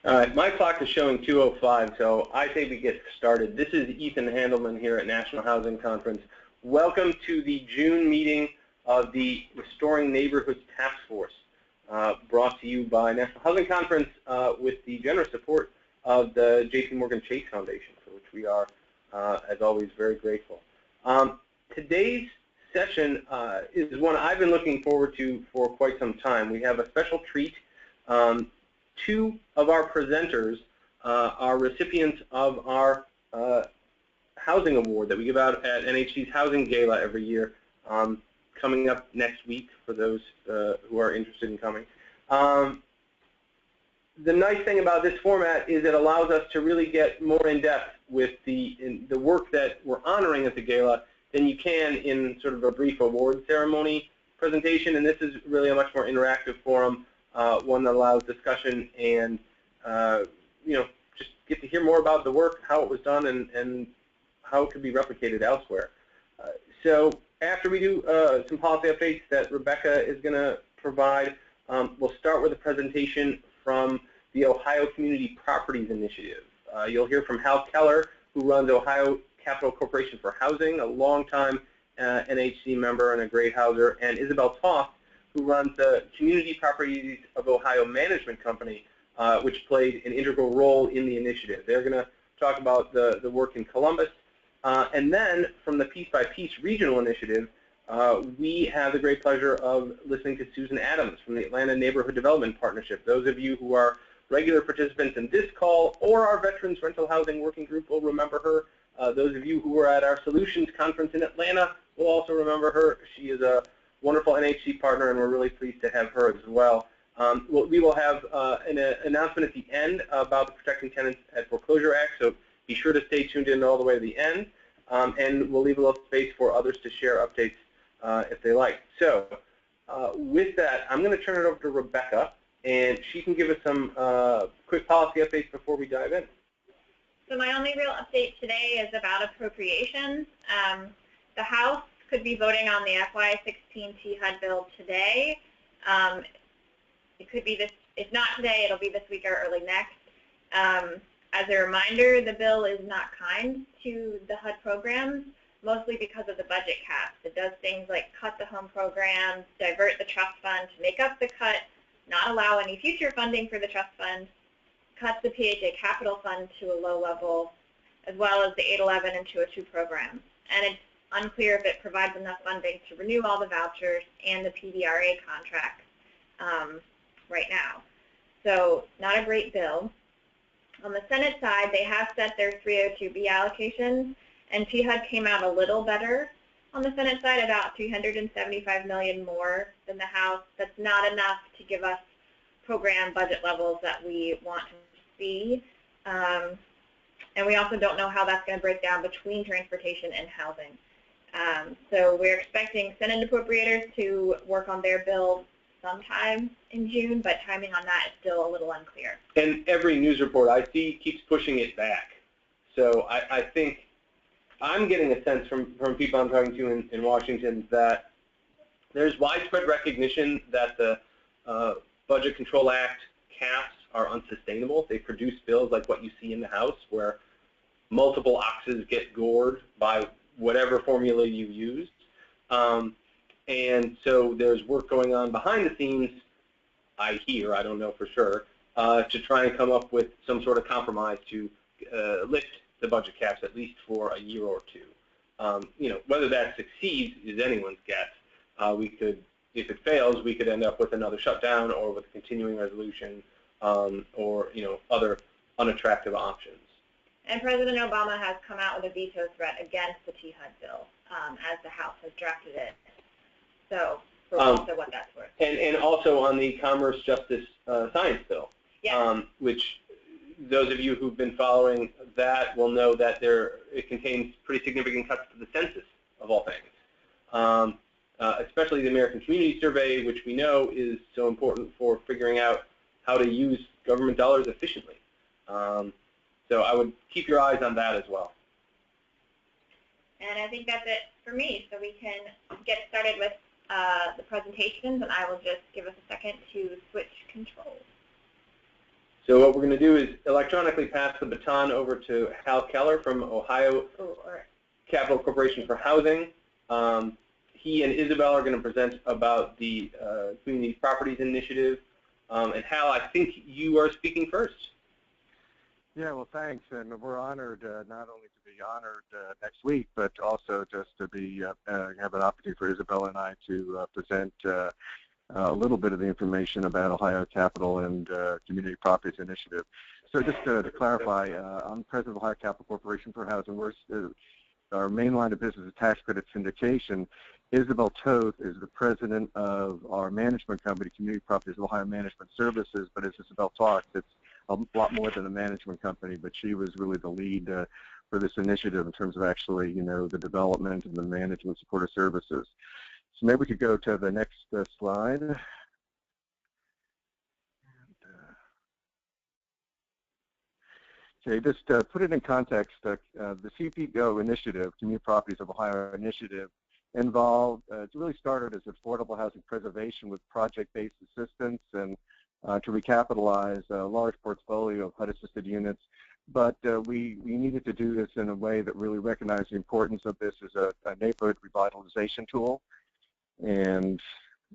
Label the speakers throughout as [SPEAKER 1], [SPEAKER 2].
[SPEAKER 1] All right, my clock is showing 2:05, so I say we get started. This is Ethan Handelman here at National Housing Conference. Welcome to the June meeting of the Restoring Neighborhoods Task Force, brought to you by National Housing Conference with the generous support of the J.P. Morgan Chase Foundation, for which we are, as always, very grateful. Today's session is one I've been looking forward to for quite some time. We have a special treat. Two of our presenters are recipients of our housing award that we give out at NHC's Housing Gala every year, coming up next week for those who are interested in coming. The nice thing about this format is it allows us to really get more in depth with the work that we're honoring at the gala than you can in sort of a brief award ceremony presentation, and this is really a much more interactive forum. One that allows discussion and just get to hear more about the work, how it was done, and how it could be replicated elsewhere. So after we do some policy updates that Rebecca is going to provide, we'll start with a presentation from the Ohio Community Properties Initiative. You'll hear from Hal Keller, who runs Ohio Capital Corporation for Housing, a longtime NHC member and a great houser, and Isabel Toth, who runs the Community Properties of Ohio Management Company, which played an integral role in the initiative. They're going to talk about the work in Columbus. And then from the Piece by Piece Regional Initiative, we have the great pleasure of listening to Susan Adams from the Atlanta Neighborhood Development Partnership. Those of you who are regular participants in this call or our Veterans Rental Housing Working Group will remember her. Those of you who were at our Solutions Conference in Atlanta will also remember her. She is a wonderful NHC partner, and we're really pleased to have her as well. We will have an announcement at the end about the Protecting Tenants at Foreclosure Act, so be sure to stay tuned in all the way to the end, and we'll leave a little space for others to share updates if they like. So with that, I'm going to turn it over to Rebecca, and she can give us some quick policy updates before we dive in.
[SPEAKER 2] So my only real update today is about appropriations. The House could be voting on the FY16 THUD bill today. It could be this, if not today, it'll be this week or early next. As a reminder, the bill is not kind to the HUD programs, mostly because of the budget caps. It does things like cut the home programs, divert the trust fund to make up the cut, not allow any future funding for the trust fund, cuts the PHA capital fund to a low level, as well as the 811 and 202 programs. And it's unclear if it provides enough funding to renew all the vouchers and the PDRA contracts right now. So not a great bill. On the Senate side, they have set their 302B allocations, and THUD came out a little better on the Senate side, about $375 million more than the House. That's not enough to give us program budget levels that we want to see. And we also don't know how that's going to break down between transportation and housing. So we're expecting Senate appropriators to work on their bill sometime in June, but timing on that is still a little unclear.
[SPEAKER 1] And every news report I see keeps pushing it back. So I think I'm getting a sense from people I'm talking to in Washington that there's widespread recognition that the Budget Control Act caps are unsustainable. They produce bills like what you see in the House, where multiple oxes get gored by whatever formula you use. And so there's work going on behind the scenes, I hear, I don't know for sure, to try and come up with some sort of compromise to lift the budget caps at least for a year or two. Whether that succeeds is anyone's guess. We could, if it fails, we could end up with another shutdown or with a continuing resolution or other unattractive options.
[SPEAKER 2] And President Obama has come out with a veto threat against the THUD bill as the House has drafted it. So for also what that's worth.
[SPEAKER 1] And also on the Commerce Justice Science Bill,
[SPEAKER 2] yes.
[SPEAKER 1] Which those of you who've been following that will know that it contains pretty significant cuts to the census, of all things. Especially the American Community Survey, which we know is so important for figuring out how to use government dollars efficiently. So I would keep your eyes on that as well.
[SPEAKER 2] And I think that's it for me. So we can get started with the presentations, and I will just give us a second to switch controls.
[SPEAKER 1] So what we're going to do is electronically pass the baton over to Hal Keller from Ohio Capital Corporation for Housing. He and Isabel are going to present about the Community Properties Initiative. And Hal, I think you are speaking first.
[SPEAKER 3] Yeah, well, thanks, and we're honored not only to be honored next week, but also just to be have an opportunity for Isabel and I to present a little bit of the information about Ohio Capital and Community Properties Initiative. So just to clarify, I'm president of Ohio Capital Corporation for Housing. Our main line of business is tax credit syndication. Isabel Toth is the president of our management company, Community Properties of Ohio Management Services, but as Isabel talked, it's a lot more than a management company, but she was really the lead for this initiative in terms of actually, the development and the management support of services. So maybe we could go to the next slide. Okay, just put it in context, the CPO initiative, Community Properties of Ohio initiative, involved, it really started as affordable housing preservation with project-based assistance and to recapitalize a large portfolio of HUD-assisted units. But we needed to do this in a way that really recognized the importance of this as a neighborhood revitalization tool. And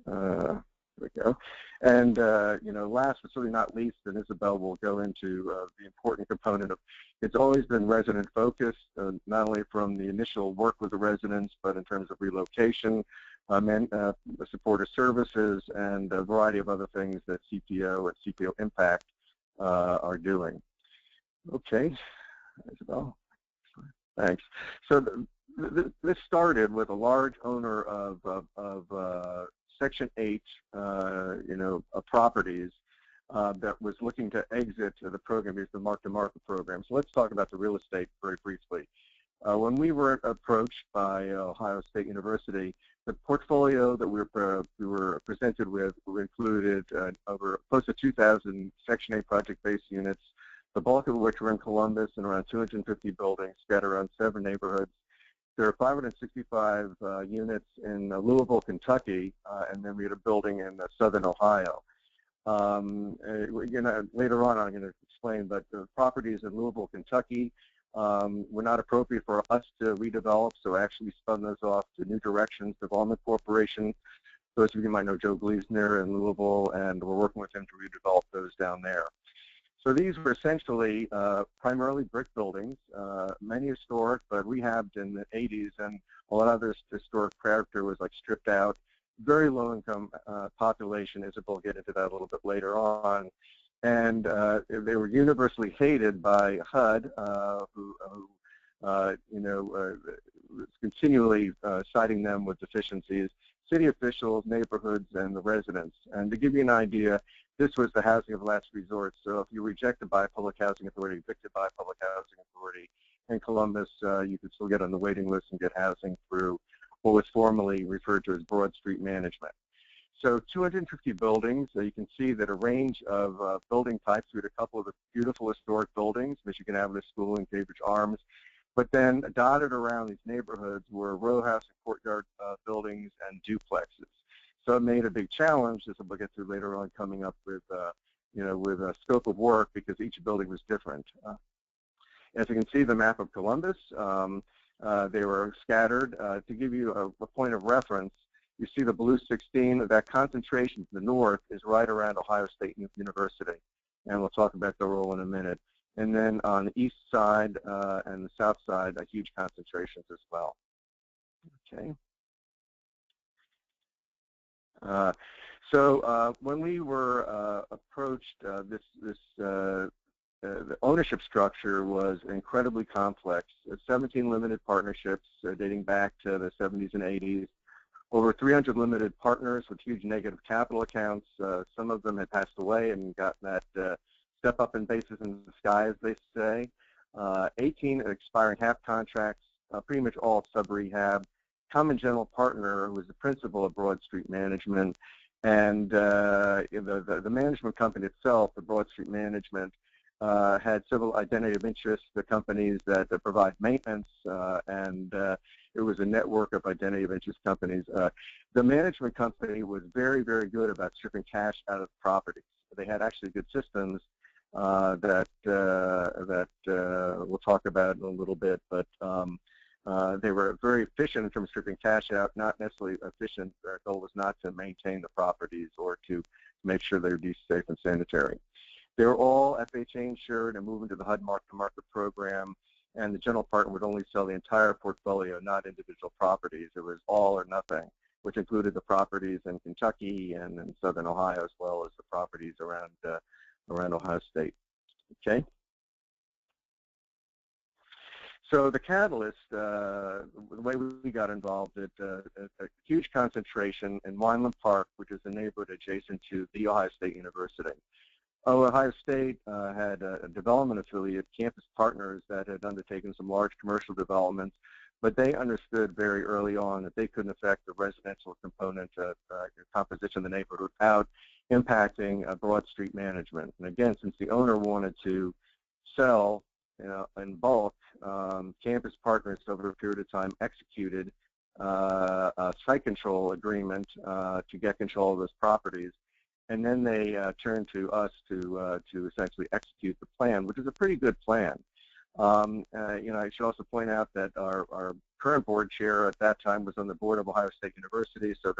[SPEAKER 3] there we go. And last but certainly not least, and Isabel will go into the important component of, it's always been resident focused, not only from the initial work with the residents, but in terms of relocation, supportive services, and a variety of other things that CPO and CPO Impact are doing. Okay, Isabel, thanks. So this started with a large owner of Section 8, properties that was looking to exit the program, is the mark-to-market program. So let's talk about the real estate very briefly. When we were approached by Ohio State University, the portfolio that we were presented with included over close to 2,000 Section 8 project-based units, the bulk of which were in Columbus, and around 250 buildings scattered around 7 neighborhoods. There are 565 units in Louisville, Kentucky, and then we had a building in southern Ohio. Later on I'm going to explain, but the properties in Louisville, Kentucky were not appropriate for us to redevelop, so I actually spun those off to New Directions Development Corporation. Those of you might know Joe Gleasner in Louisville, and we're working with him to redevelop those down there. So these were essentially primarily brick buildings, many historic, but rehabbed in the 80s, and a lot of this historic character was like stripped out. Very low income population. Isabel will get into that a little bit later on. And they were universally hated by HUD, who continually citing them with deficiencies, city officials, neighborhoods, and the residents. And to give you an idea, this was the housing of last resort. So if you're rejected by a public housing authority, evicted by a public housing authority in Columbus, you could still get on the waiting list and get housing through what was formerly referred to as Broad Street Management. So 250 buildings. You can see that a range of building types. We had a couple of the beautiful historic buildings, Michigan Avenue School and Cambridge Arms. But then dotted around these neighborhoods were row house and courtyard buildings and duplexes. So it made a big challenge, as we'll get to later on, coming up with, with a scope of work, because each building was different. As you can see, the map of Columbus, they were scattered. To give you a point of reference, you see the blue 16, that concentration to the north is right around Ohio State University. And we'll talk about the role in a minute. And then on the east side and the south side, huge concentrations as well. Okay. So when we were approached, the ownership structure was incredibly complex. 17 limited partnerships dating back to the 70s and 80s. Over 300 limited partners with huge negative capital accounts. Some of them had passed away and gotten that step up in basis in the sky, as they say. 18 expiring HAP contracts, pretty much all sub-rehab. Common general partner, who was the principal of Broad Street Management, and the management company itself, the Broad Street Management, had several identity of interest, the companies that provide maintenance, and it was a network of identity of interest companies. The management company was very, very good about stripping cash out of properties. They had actually good systems, that we'll talk about in a little bit, but they were very efficient in terms of stripping cash out, not necessarily efficient. Their goal was not to maintain the properties or to make sure they would be safe and sanitary. They were all FHA insured and moving to the HUD mark-to-market program, and the general partner would only sell the entire portfolio, not individual properties. It was all or nothing, which included the properties in Kentucky and in southern Ohio, as well as the properties around Ohio State. Okay. So the catalyst, the way we got involved, a huge concentration in Wineland Park, which is a neighborhood adjacent to the Ohio State University. Ohio State had a development affiliate, Campus Partners, that had undertaken some large commercial developments, but they understood very early on that they couldn't affect the residential component composition of the neighborhood without impacting Broad Street management. And again, since the owner wanted to sell, in bulk, Campus Partners over a period of time executed a site control agreement to get control of those properties. And then they turned to us to essentially execute the plan, which is a pretty good plan. I should also point out that our current board chair at that time was on the board of Ohio State University, so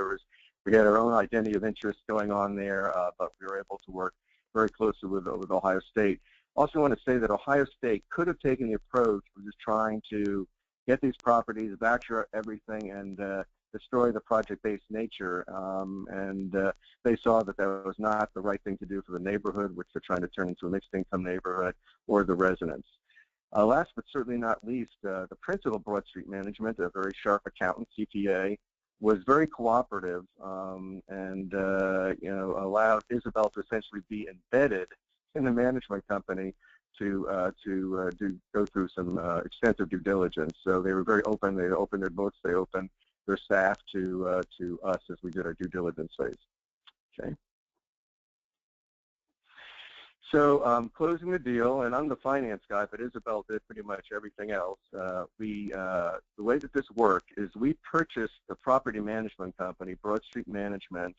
[SPEAKER 3] we had our own identity of interest going on there, but we were able to work very closely with Ohio State. Also want to say that Ohio State could have taken the approach of just trying to get these properties, voucher everything, and destroy the project-based nature, and they saw that that was not the right thing to do for the neighborhood, which they're trying to turn into a mixed-income neighborhood, or the residents. Last but certainly not least, the principal of Broad Street Management, a very sharp accountant, CPA, was very cooperative and allowed Isabel to essentially be embedded in the management company to go through some extensive due diligence. So they were very open. They opened their books. They opened their staff to us as we did our due diligence phase. Okay. So closing the deal, and I'm the finance guy, but Isabel did pretty much everything else. The way that this worked is we purchased the property management company, Broad Street Management,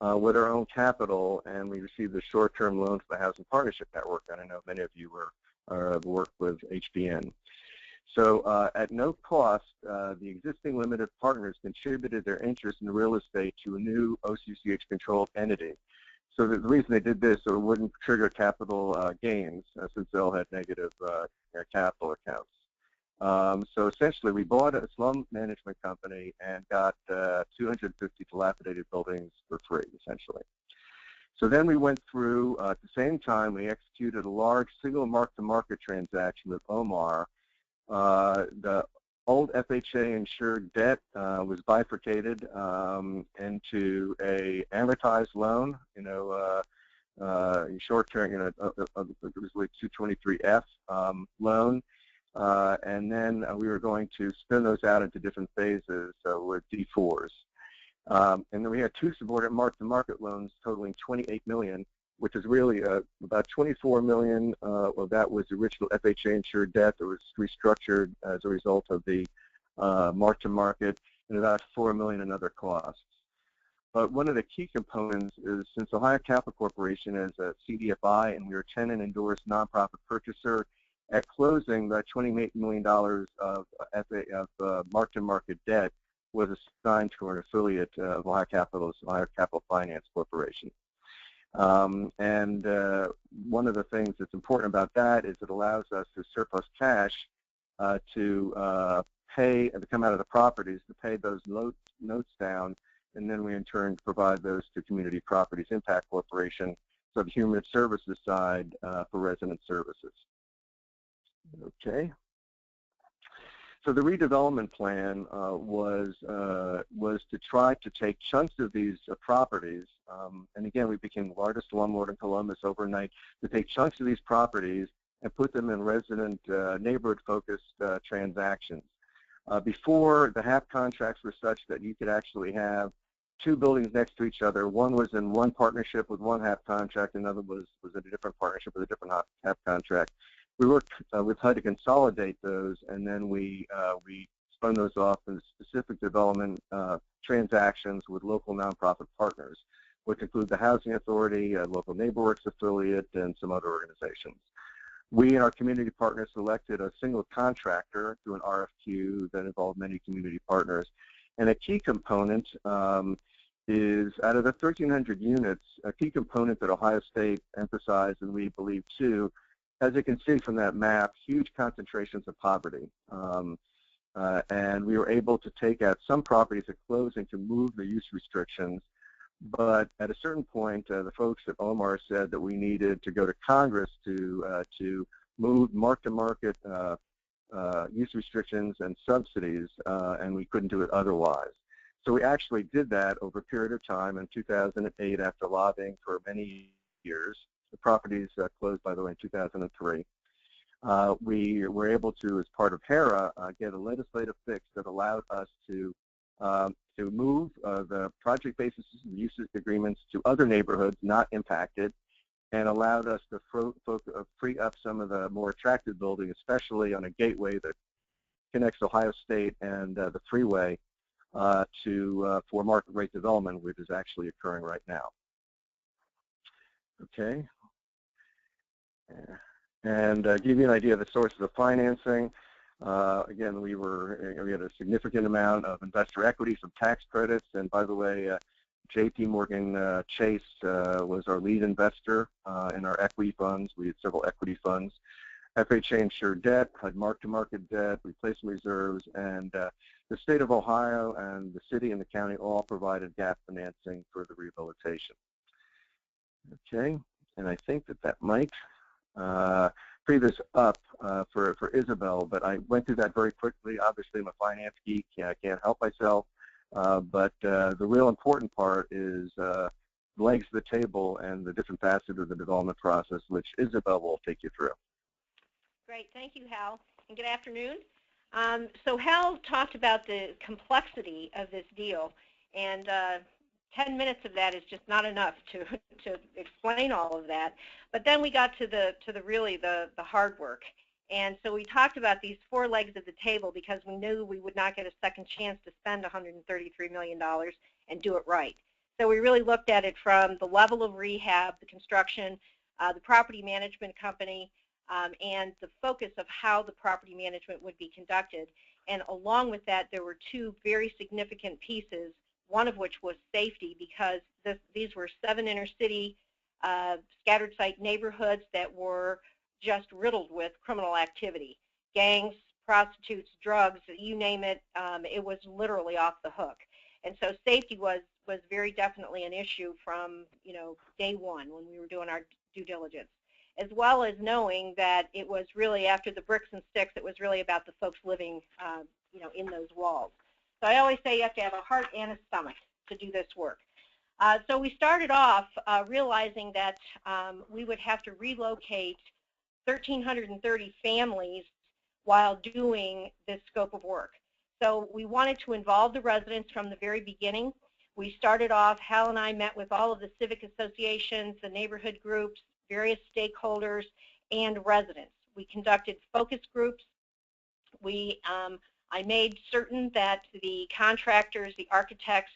[SPEAKER 3] with our own capital, and we received a short-term loan for the Housing Partnership Network. And I know many of you have worked with HPN. So at no cost, the existing limited partners contributed their interest in real estate to a new OCCH-controlled entity. So the reason they did this, so it wouldn't trigger capital gains, since they all had negative capital accounts. So essentially, we bought a slum management company and got 250 dilapidated buildings for free, essentially. So then we went through, at the same time, we executed a large single mark-to-market transaction with Omar. The old FHA insured debt was bifurcated into a amortized loan, short-term, it was like 223F loan, and then we were going to spin those out into different phases with D4s. And then we had two subordinate mark-to-market loans totaling $28 million, which is really about $24 million. Well, that was the original FHA insured debt that was restructured as a result of the mark-to-market, and about $4 million in other costs. But one of the key components is, since Ohio Capital Corporation is a CDFI and we are a tenant-endorsed nonprofit purchaser, at closing, that $28 million of mark-to-market debt was assigned to an affiliate of Ohio Capital's Ohio Capital Finance Corporation. And one of the things that's important about that is it allows us to surplus cash to pay, to come out of the properties to pay those notes down, and then we in turn provide those to Community Properties Impact Corporation, so the human services side for resident services. Okay. So the redevelopment plan was to try to take chunks of these properties, and again, we became the largest slumlord in Columbus overnight, to take chunks of these properties and put them in resident neighborhood-focused transactions. Before, the HAP contracts were such that you could actually have two buildings next to each other. One was in one partnership with one HAP contract, another was in a different partnership with a different HAP contract. We worked with HUD to consolidate those, and then we spun those off in specific development transactions with local nonprofit partners. which include the Housing Authority, a local NeighborWorks affiliate, and some other organizations. We and our community partners selected a single contractor through an RFQ that involved many community partners. And a key component is, out of the 1,300 units, a key component that Ohio State emphasized, and we believe too, as you can see from that map, huge concentrations of poverty. And we were able to take out some properties at closing to move the use restrictions. But at a certain point, the folks at OMAR said that we needed to go to Congress to move mark-to-market use restrictions and subsidies, and we couldn't do it otherwise. So we actually did that over a period of time. In 2008, after lobbying for many years, the properties closed, by the way, in 2003. We were able to, as part of HERA, get a legislative fix that allowed us to move the project-based use agreements to other neighborhoods not impacted, and allowed us to free up some of the more attractive buildings, especially on a gateway that connects Ohio State and the freeway for market rate development, which is actually occurring right now. Okay. And give you an idea of the sources of financing. Again, we had a significant amount of investor equity, some tax credits, and by the way, J.P. Morgan Chase was our lead investor in our equity funds. We had several equity funds. FHA insured debt, had mark-to-market debt, replacement reserves, and the state of Ohio and the city and the county all provided gap financing for the rehabilitation. Okay, and I think that might free this up for Isabel, but I went through that very quickly. Obviously, I'm a finance geek. I can't help myself. But the real important part is legs of the table and the different facets of the development process, which Isabel will take you through.
[SPEAKER 4] Great. Thank you, Hal, and good afternoon. So Hal talked about the complexity of this deal, and 10 minutes of that is just not enough to explain all of that. But then we got to the really the hard work. And so we talked about these 4 legs of the table because we knew we would not get a second chance to spend $133 million and do it right. So we really looked at it from the level of rehab, the construction, the property management company, and the focus of how the property management would be conducted. And along with that, there were 2 very significant pieces, one of which was safety, because these were 7 inner-city scattered site neighborhoods that were just riddled with criminal activity. Gangs, prostitutes, drugs, you name it, it was literally off the hook. And so safety was very definitely an issue from day one when we were doing our due diligence, as well as knowing that it was really, after the bricks and sticks, it was really about the folks living in those walls. So I always say you have to have a heart and a stomach to do this work. So we started off realizing that we would have to relocate 1,330 families while doing this scope of work. So we wanted to involve the residents from the very beginning. We started off, Hal and I met with all of the civic associations, the neighborhood groups, various stakeholders, and residents. We conducted focus groups. I made certain that the contractors, the architects,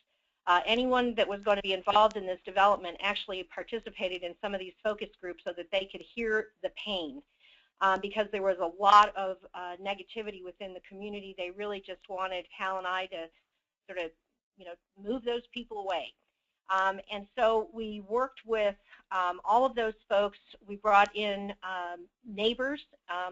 [SPEAKER 4] anyone that was going to be involved in this development actually participated in some of these focus groups so that they could hear the pain, because there was a lot of negativity within the community. They really just wanted Hal and I to sort of, move those people away. And so we worked with all of those folks. We brought in neighbors.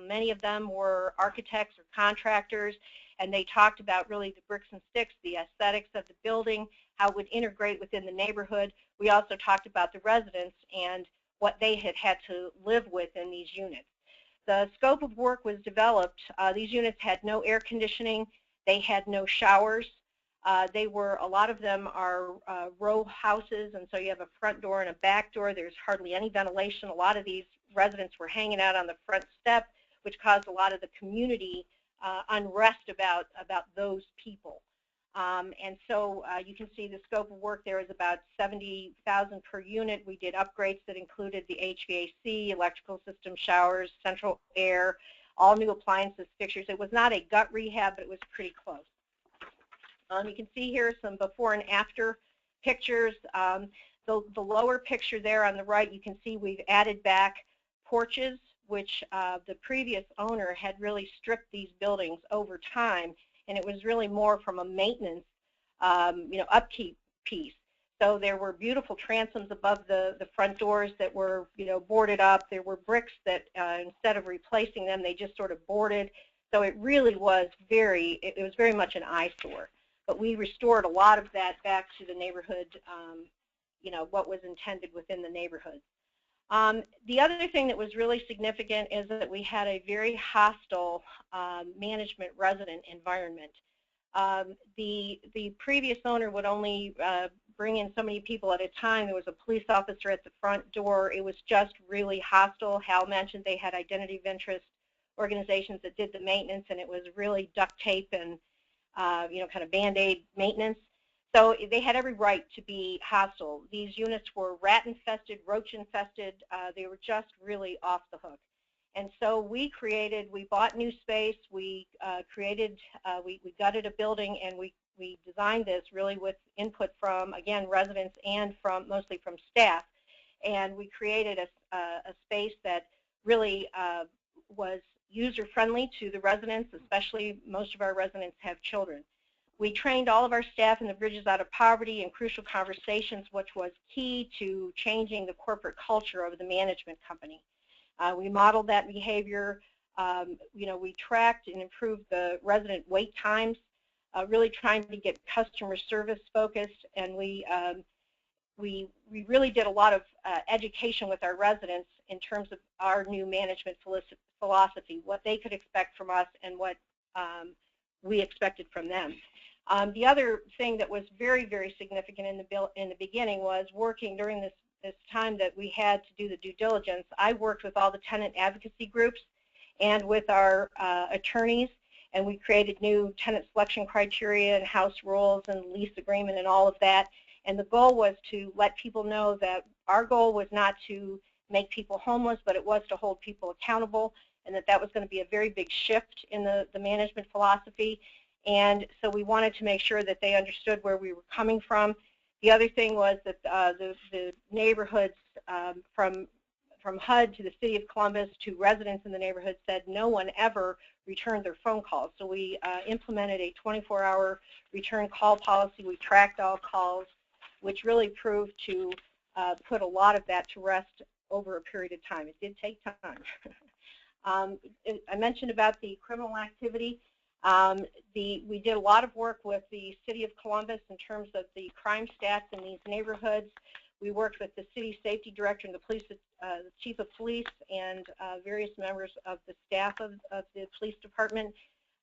[SPEAKER 4] Many of them were architects or contractors, and they talked about really the bricks and sticks, the aesthetics of the building, how it would integrate within the neighborhood. We also talked about the residents and what they had to live with in these units. The scope of work was developed. These units had no air conditioning. They had no showers. A lot of them are row houses, and so you have a front door and a back door. There's hardly any ventilation. A lot of these residents were hanging out on the front step, which caused a lot of the community unrest about those people. And so you can see the scope of work there is about $70,000 per unit. We did upgrades that included the HVAC, electrical system, showers, central air, all new appliances, fixtures. It was not a gut rehab, but it was pretty close. You can see here some before and after pictures. the lower picture there on the right, you can see we've added back porches, which the previous owner had really stripped these buildings over time, and it was really more from a maintenance, upkeep piece. So there were beautiful transoms above the front doors that were, boarded up. There were bricks that instead of replacing them, they just sort of boarded. So it really was it was very much an eyesore. But we restored a lot of that back to the neighborhood, what was intended within the neighborhood. The other thing that was really significant is that we had a very hostile management resident environment. The previous owner would only bring in so many people at a time. There was a police officer at the front door. It was just really hostile. Hal mentioned they had identity of interest organizations that did the maintenance, and it was really duct tape and kind of Band-Aid maintenance. So they had every right to be hostile. These units were rat-infested, roach-infested. They were just really off the hook. And so we bought new space, we gutted a building, and we designed this really with input from, again, residents and mostly from staff. And we created a space that really was user-friendly to the residents, especially most of our residents have children. We trained all of our staff in the Bridges Out of Poverty and Crucial Conversations, which was key to changing the corporate culture of the management company. We modeled that behavior. We tracked and improved the resident wait times, really trying to get customer service focused, and we really did a lot of education with our residents in terms of our new management philosophy, what they could expect from us and what we expected from them. The other thing that was very, very significant in the beginning was working during this time that we had to do the due diligence. I worked with all the tenant advocacy groups and with our attorneys, and we created new tenant selection criteria and house rules and lease agreement and all of that. And the goal was to let people know that our goal was not to make people homeless, but it was to hold people accountable, and that was going to be a very big shift in the management philosophy. And so we wanted to make sure that they understood where we were coming from. The other thing was that the neighborhoods from HUD to the City of Columbus to residents in the neighborhood said no one ever returned their phone calls. So we implemented a 24-hour return call policy. We tracked all calls, which really proved to put a lot of that to rest over a period of time. It did take time. I mentioned about the criminal activity. We did a lot of work with the City of Columbus in terms of the crime stats in these neighborhoods. We worked with the City Safety Director and the Chief of Police and various members of the staff of the police department.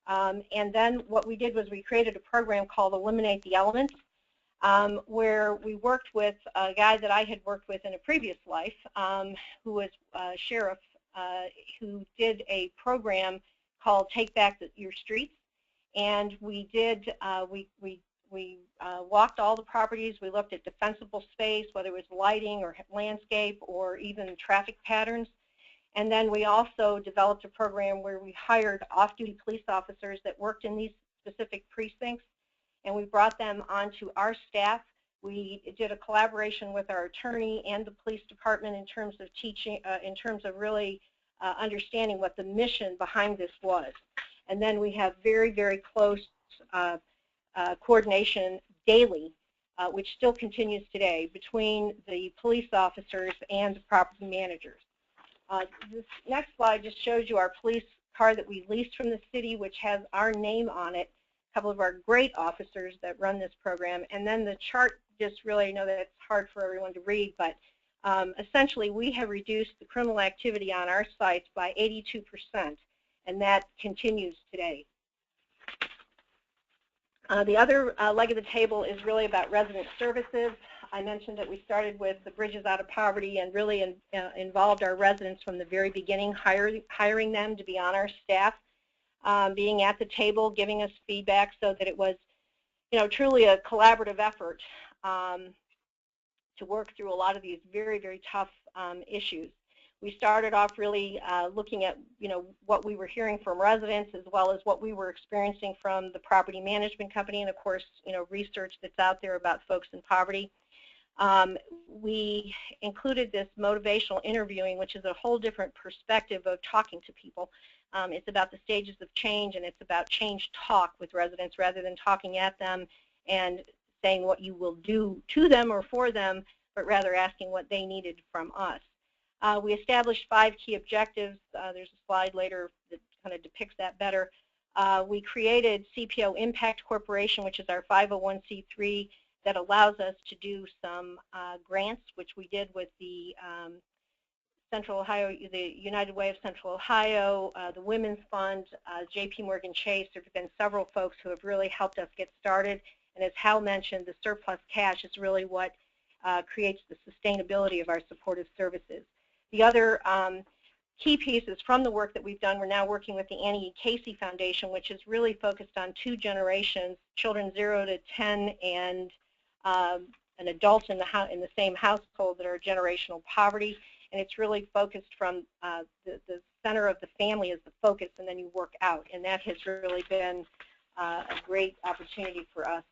[SPEAKER 4] And then what we did was we created a program called Eliminate the Elements, where we worked with a guy that I had worked with in a previous life, who was a sheriff, who did a program called Take Back Your Streets, and we did we walked all the properties. We looked at defensible space, whether it was lighting or landscape or even traffic patterns, and then we also developed a program where we hired off-duty police officers that worked in these specific precincts, and we brought them onto our staff. We did a collaboration with our attorney and the police department in terms of teaching, in terms of really understanding what the mission behind this was. And then we have very, very close coordination daily, which still continues today, between the police officers and the property managers. This next slide just shows you our police car that we leased from the city, which has our name on it, a couple of our great officers that run this program. And then the chart just really, I know that it's hard for everyone to read, but essentially we have reduced the criminal activity on our sites by 82%, and that continues today. The other leg of the table is really about resident services. I mentioned that we started with the Bridges Out of Poverty and really involved our residents from the very beginning, hiring them to be on our staff, being at the table, giving us feedback, so that it was, truly a collaborative effort to work through a lot of these very, very tough issues. We started off really looking at, what we were hearing from residents, as well as what we were experiencing from the property management company, and of course, research that's out there about folks in poverty. We included this motivational interviewing, which is a whole different perspective of talking to people. It's about the stages of change, and it's about change talk with residents rather than talking at them and saying what you will do to them or for them, but rather asking what they needed from us. We established 5 key objectives. There's a slide later that kind of depicts that better. We created CPO Impact Corporation, which is our 501c3 that allows us to do some grants, which we did with the Central Ohio, the United Way of Central Ohio, the Women's Fund, JP Morgan Chase. There have been several folks who have really helped us get started. And as Hal mentioned, the surplus cash is really what creates the sustainability of our supportive services. The other key pieces from the work that we've done, we're now working with the Annie E. Casey Foundation, which is really focused on 2 generations, children 0 to 10 and an adult in the same household that are generational poverty. And it's really focused from the center of the family as the focus, and then you work out. And that has really been a great opportunity for us.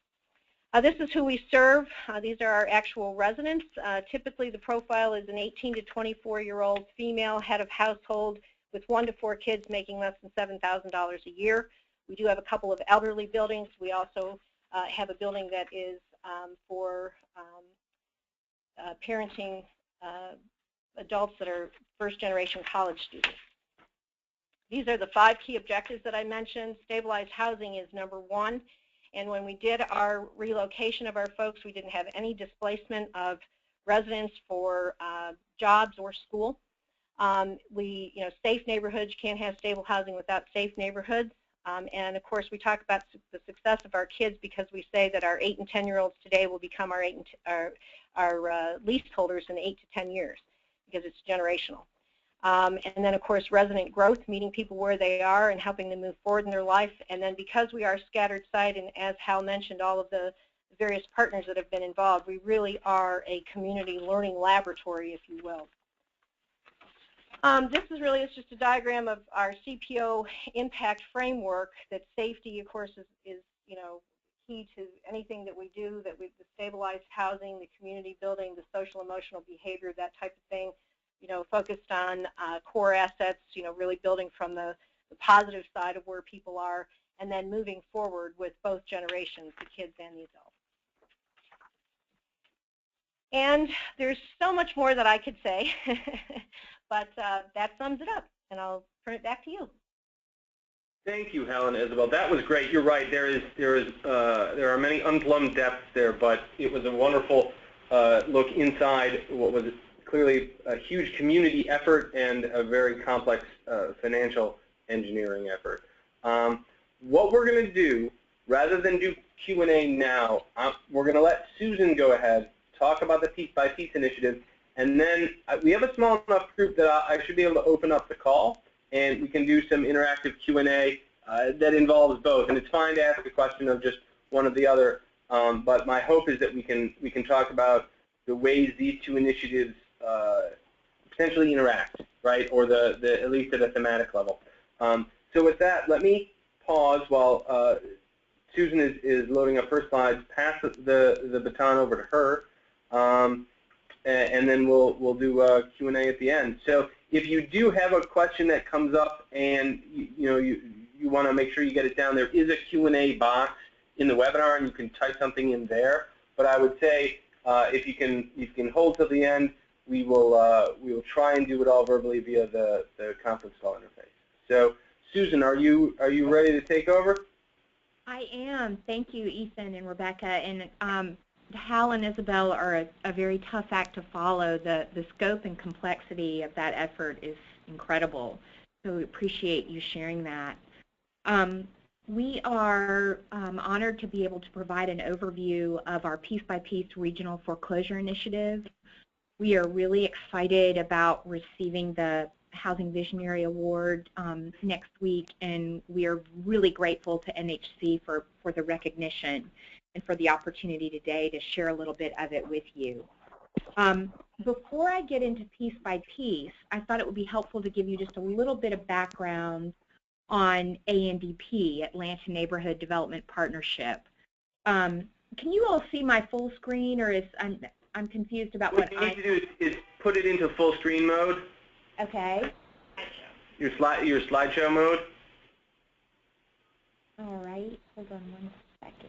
[SPEAKER 4] This is who we serve. These are our actual residents. Typically, the profile is an 18 to 24-year-old female head of household with 1 to 4 kids making less than $7,000 a year. We do have a couple of elderly buildings. We also have a building that is for parenting adults that are first-generation college students. These are the 5 key objectives that I mentioned. Stabilized housing is number 1. And when we did our relocation of our folks, we didn't have any displacement of residents for jobs or school. Safe neighborhoods, you can't have stable housing without safe neighborhoods. And of course, we talk about the success of our kids because we say that our 8 and 10-year-olds today will become our leaseholders in 8 to 10 years because it's generational. And then, of course, resident growth, meeting people where they are and helping them move forward in their life. And then because we are scattered site, and as Hal mentioned, all of the various partners that have been involved, we really are a community learning laboratory, if you will. This is really just a diagram of our CPO impact framework. That safety, of course, is key to anything that we do. That the stabilized housing, the community building, the social emotional behavior, that type of thing. Focused on core assets. Really building from the positive side of where people are, and then moving forward with both generations, the kids and the adults. And there's so much more that I could say, but that sums it up, and I'll turn it back to you.
[SPEAKER 1] Thank you, Helen, Isabel. That was great. You're right. There are many unplumbed depths there, but it was a wonderful look inside what was clearly a huge community effort and a very complex financial engineering effort. What we're going to do, rather than do Q&A now, we're going to let Susan go ahead, talk about the piece-by-piece initiative, and then we have a small enough group that I should be able to open up the call, and we can do some interactive Q&A that involves both. And it's fine to ask a question of just one or the other, but my hope is that we can talk about the ways these 2 initiatives potentially interact, right, or at least at a thematic level. So with that, let me pause while Susan is loading up her slides, pass the baton over to her, and then we'll do Q&A at the end. So if you do have a question that comes up and you want to make sure you get it down, there is a Q&A box in the webinar, and you can type something in there. But I would say if you can hold till the end, we will try and do it all verbally via the conference call interface. So Susan, are you ready to take over?
[SPEAKER 5] I am. Thank you, Ethan and Rebecca. And Hal and Isabel are a very tough act to follow. The scope and complexity of that effort is incredible. So we appreciate you sharing that. We are honored to be able to provide an overview of our piece-by-piece regional foreclosure initiative. We are really excited about receiving the Housing Visionary Award next week, and we are really grateful to NHC for the recognition and for the opportunity today to share a little bit of it with you. Before I get into piece by piece, I thought it would be helpful to give you just a little bit of background on ANDP, Atlanta Neighborhood Development Partnership. Can you all see my full screen, or I'm confused about
[SPEAKER 1] what you need to do is put it into full screen mode.
[SPEAKER 5] Okay.
[SPEAKER 1] Your slideshow mode.
[SPEAKER 5] All right. Hold on one second.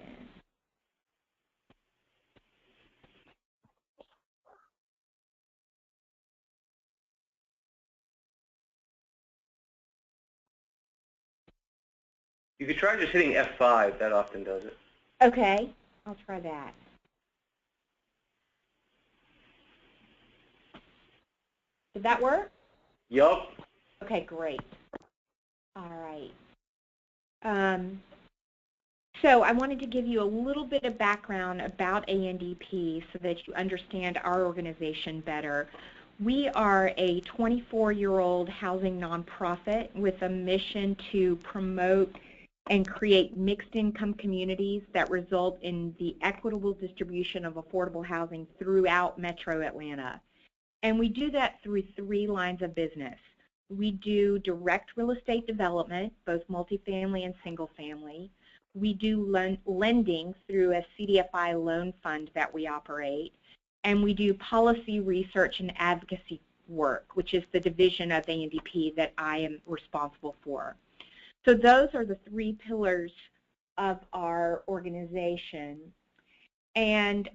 [SPEAKER 1] You could try just hitting F5. That often does it.
[SPEAKER 5] Okay. I'll try that. Did that work?
[SPEAKER 1] Yup.
[SPEAKER 5] Okay, great. All right. So I wanted to give you a little bit of background about ANDP so that you understand our organization better. We are a 24-year-old housing nonprofit with a mission to promote and create mixed income communities that result in the equitable distribution of affordable housing throughout Metro Atlanta. And we do that through 3 lines of business. We do direct real estate development, both multifamily and single family. We do lending through a CDFI loan fund that we operate. And we do policy research and advocacy work, which is the division of ANDP that I am responsible for. So those are the 3 pillars of our organization. And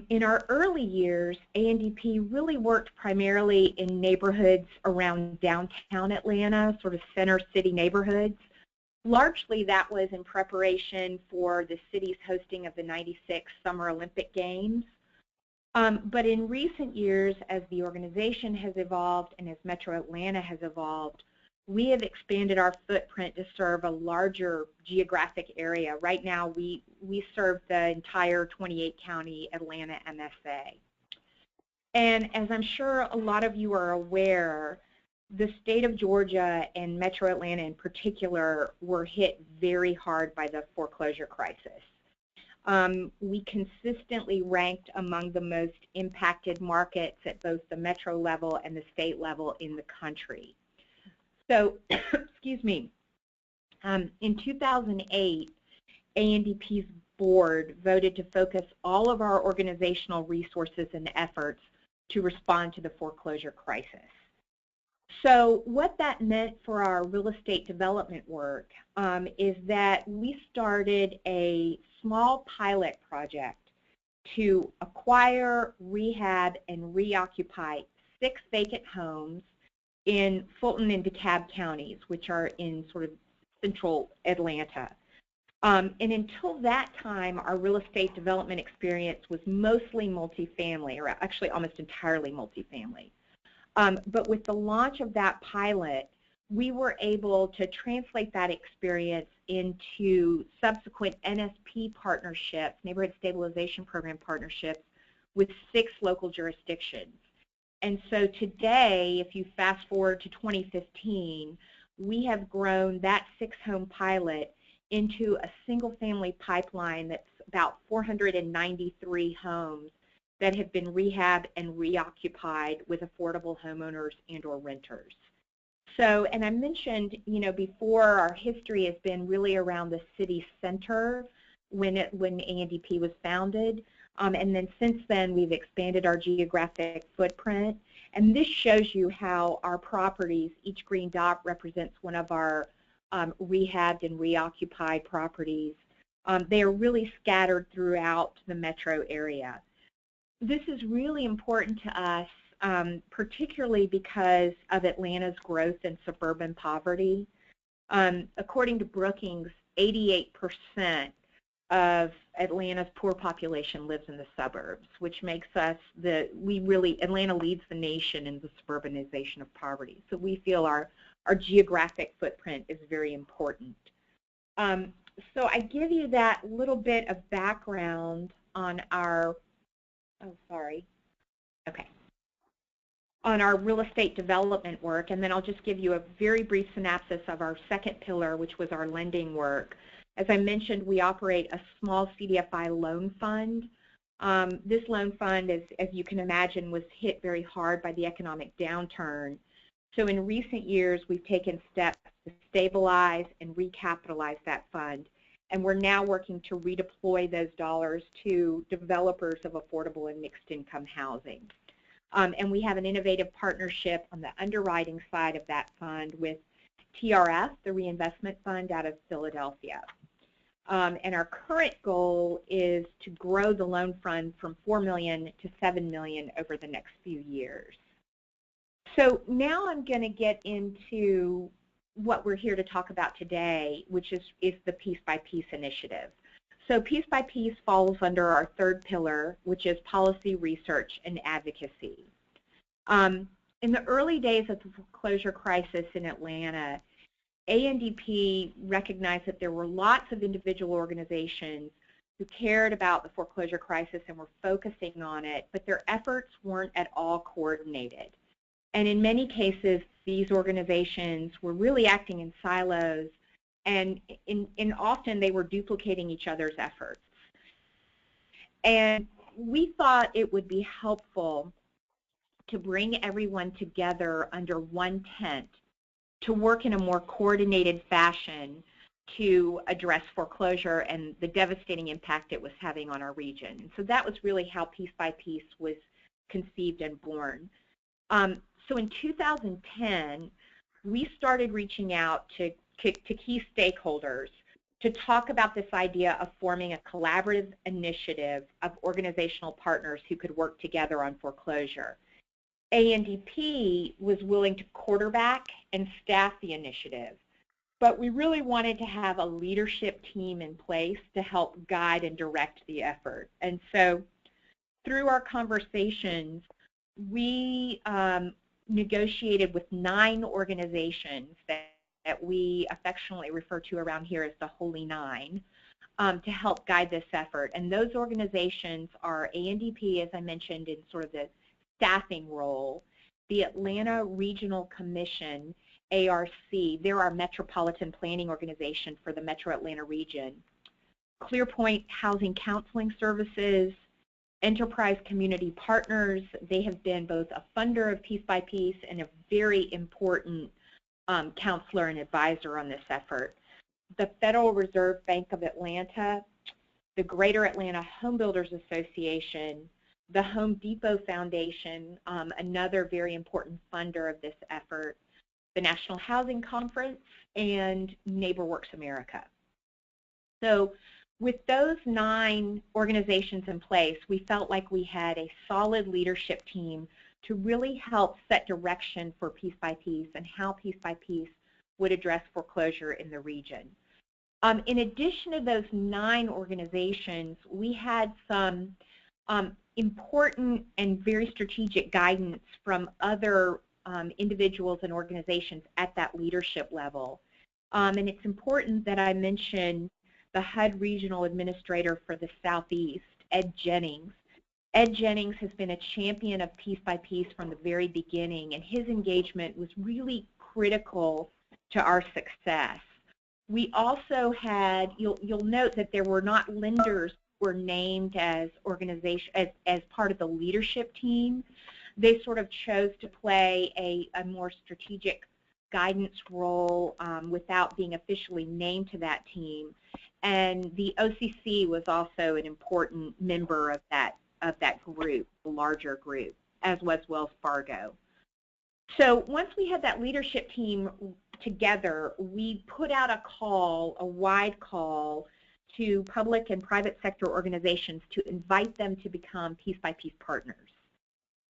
[SPEAKER 5] in our early years, ANDP really worked primarily in neighborhoods around downtown Atlanta, sort of center city neighborhoods. Largely that was in preparation for the city's hosting of the '96 Summer Olympic Games. But in recent years, as the organization has evolved and as Metro Atlanta has evolved, we have expanded our footprint to serve a larger geographic area. Right now, we serve the entire 28-county Atlanta MSA. And as I'm sure a lot of you are aware, the state of Georgia and Metro Atlanta in particular were hit very hard by the foreclosure crisis. We consistently ranked among the most impacted markets at both the metro level and the state level in the country. So, excuse me, in 2008, ANDP's board voted to focus all of our organizational resources and efforts to respond to the foreclosure crisis. So what that meant for our real estate development work is that we started a small pilot project to acquire, rehab, and reoccupy 6 vacant homes in Fulton and DeKalb counties, which are in sort of central Atlanta. And until that time, our real estate development experience was mostly multifamily, or actually almost entirely multifamily. But with the launch of that pilot, we were able to translate that experience into subsequent NSP partnerships, Neighborhood Stabilization Program partnerships, with 6 local jurisdictions. And so today, if you fast forward to 2015, we have grown that 6-home pilot into a single-family pipeline that's about 493 homes that have been rehabbed and reoccupied with affordable homeowners and or renters. So, and I mentioned, you know, before, our history has been really around the city center when ANDP was founded. And then since then, we've expanded our geographic footprint. And this shows you how our properties, each green dot represents one of our rehabbed and reoccupied properties. They are really scattered throughout the metro area. This is really important to us, particularly because of Atlanta's growth in suburban poverty. According to Brookings, 88% of Atlanta's poor population lives in the suburbs, which makes us Atlanta leads the nation in the suburbanization of poverty. So we feel our geographic footprint is very important. So I give you that little bit of background on our, on our real estate development work, and then I'll just give you a very brief synopsis of our second pillar, which was our lending work. As I mentioned, we operate a small CDFI loan fund. This loan fund, as you can imagine, was hit very hard by the economic downturn. So in recent years, we've taken steps to stabilize and recapitalize that fund. and we're now working to redeploy those dollars to developers of affordable and mixed income housing. And we have an innovative partnership on the underwriting side of that fund with TRF, the Reinvestment Fund out of Philadelphia. And our current goal is to grow the loan fund from $4 million to $7 million over the next few years. So now I'm going to get into what we're here to talk about today, which is the Piece by Piece initiative. So Piece by Piece falls under our third pillar, which is policy, research, and advocacy. In the early days of the foreclosure crisis in Atlanta, ANDP recognized that there were lots of individual organizations who cared about the foreclosure crisis and were focusing on it, but their efforts weren't at all coordinated. And in many cases, these organizations were really acting in silos, and often they were duplicating each other's efforts. And we thought it would be helpful to bring everyone together under one tent to work in a more coordinated fashion to address foreclosure and the devastating impact it was having on our region. And so that was really how Piece by Piece was conceived and born. So in 2010, we started reaching out to key stakeholders to talk about this idea of forming a collaborative initiative of organizational partners who could work together on foreclosure. ANDP was willing to quarterback and staff the initiative, but we really wanted to have a leadership team in place to help guide and direct the effort. And so through our conversations, we negotiated with 9 organizations that we affectionately refer to around here as the Holy Nine, to help guide this effort. And those organizations are ANDP, as I mentioned, in sort of the staffing role, the Atlanta Regional Commission, ARC, they're our metropolitan planning organization for the Metro Atlanta region, ClearPoint Housing Counseling Services, Enterprise Community Partners, they have been both a funder of Piece by Piece and a very important counselor and advisor on this effort. The Federal Reserve Bank of Atlanta, the Greater Atlanta Home Builders Association, the Home Depot Foundation, another very important funder of this effort, the National Housing Conference, and NeighborWorks America. So with those 9 organizations in place, we felt like we had a solid leadership team to really help set direction for Piece by Piece and how Piece by Piece would address foreclosure in the region. In addition to those 9 organizations, we had some important and very strategic guidance from other individuals and organizations at that leadership level. And it's important that I mention the HUD Regional Administrator for the Southeast, Ed Jennings. Ed Jennings has been a champion of Piece by Piece from the very beginning, and his engagement was really critical to our success. We also had, you'll note that there were not lenders who were named as as part of the leadership team. They sort of chose to play a more strategic guidance role without being officially named to that team. And the OCC was also an important member of that group, the larger group, as was Wells Fargo. So once we had that leadership team together, we put out a wide call to public and private sector organizations to invite them to become Piece by Piece partners.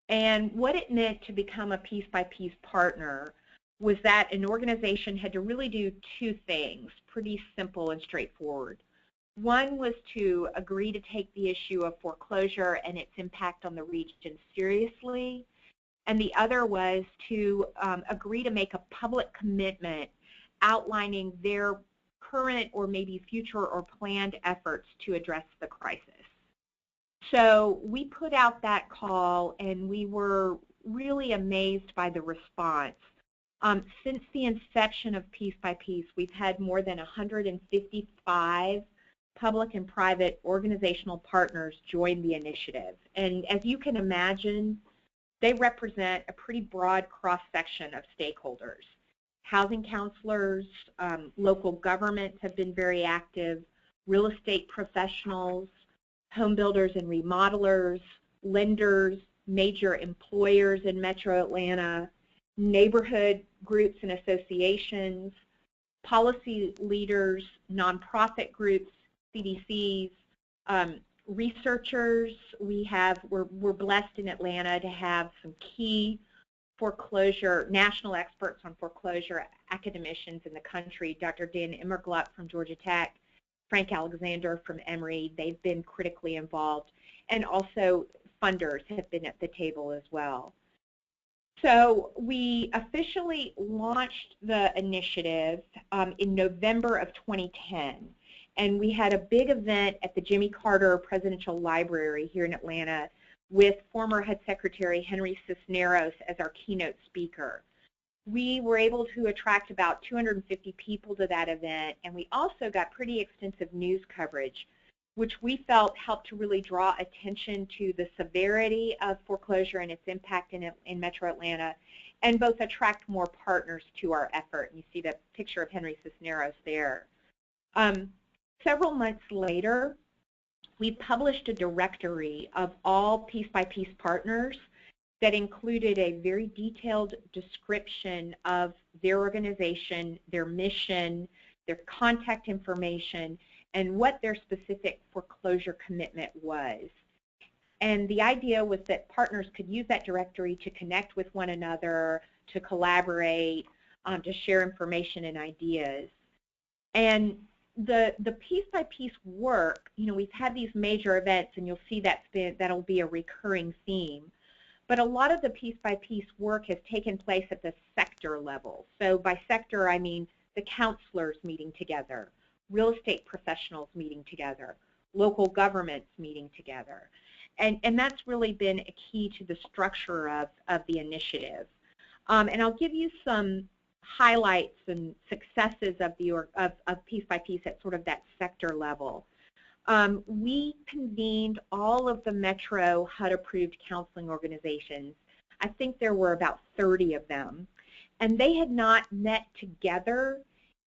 [SPEAKER 5] And what it meant to become a Piece by Piece partner was that an organization had to really do 2 things, pretty simple and straightforward. One was to agree to take the issue of foreclosure and its impact on the region seriously, and the other was to agree to make a public commitment outlining their current or maybe future or planned efforts to address the crisis. So we put out that call, and we were really amazed by the response. Since the inception of Piece by Piece, we've had more than 155 public and private organizational partners join the initiative. And as you can imagine, they represent a pretty broad cross-section of stakeholders. Housing counselors, local governments have been very active, real estate professionals, home builders and remodelers, lenders, major employers in Metro Atlanta, neighborhood groups and associations, policy leaders, nonprofit groups, CDCs, researchers. We're blessed in Atlanta to have some key foreclosure, national experts on foreclosure academicians in the country, Dr. Dan Immergluck from Georgia Tech, Frank Alexander from Emory. They've been critically involved, and also funders have been at the table as well. So we officially launched the initiative in November of 2010, and we had a big event at the Jimmy Carter Presidential Library here in Atlanta with former HUD Secretary Henry Cisneros as our keynote speaker. We were able to attract about 250 people to that event, and we also got pretty extensive news coverage, which we felt helped to really draw attention to the severity of foreclosure and its impact in Metro Atlanta, and both attract more partners to our effort. And you see the picture of Henry Cisneros there. Several months later, we published a directory of all piece-by-piece partners that included a very detailed description of their organization, their mission, their contact information, and what their specific foreclosure commitment was. And the idea was that partners could use that directory to connect with one another, to collaborate, to share information and ideas. And the piece-by-piece work, you know, we've had these major events, and you'll see that'll be a recurring theme. But a lot of the piece-by-piece work has taken place at the sector level. So by sector, I mean the counselors meeting together, real estate professionals meeting together, local governments meeting together. And that's really been a key to the structure of the initiative. And I'll give you some highlights and successes of piece-by-piece at sort of that sector level. We convened all of the Metro HUD-approved counseling organizations. I think there were about 30 of them. And they had not met together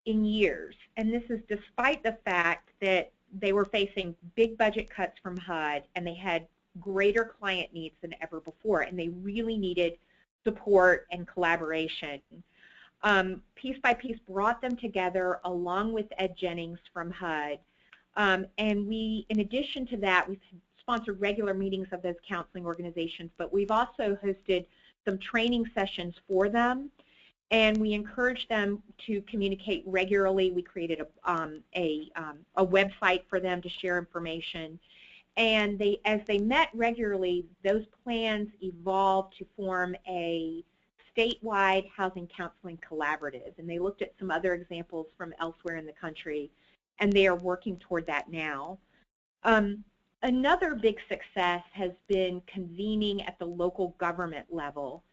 [SPEAKER 5] in years. And this is despite the fact that they were facing big budget cuts from HUD, and they had greater client needs than ever before, and they really needed support and collaboration. Piece-by-Piece brought them together along with Ed Jennings from HUD. And we, in addition to that, we've sponsored regular meetings of those counseling organizations, but we've also hosted some training sessions for them, and we encourage them to communicate regularly. We created a website for them to share information, and as they met regularly, those plans evolved to form a statewide housing counseling collaborative, and they looked at some other examples from elsewhere in the country, and they are working toward that now. Another big success has been convening at the local government level.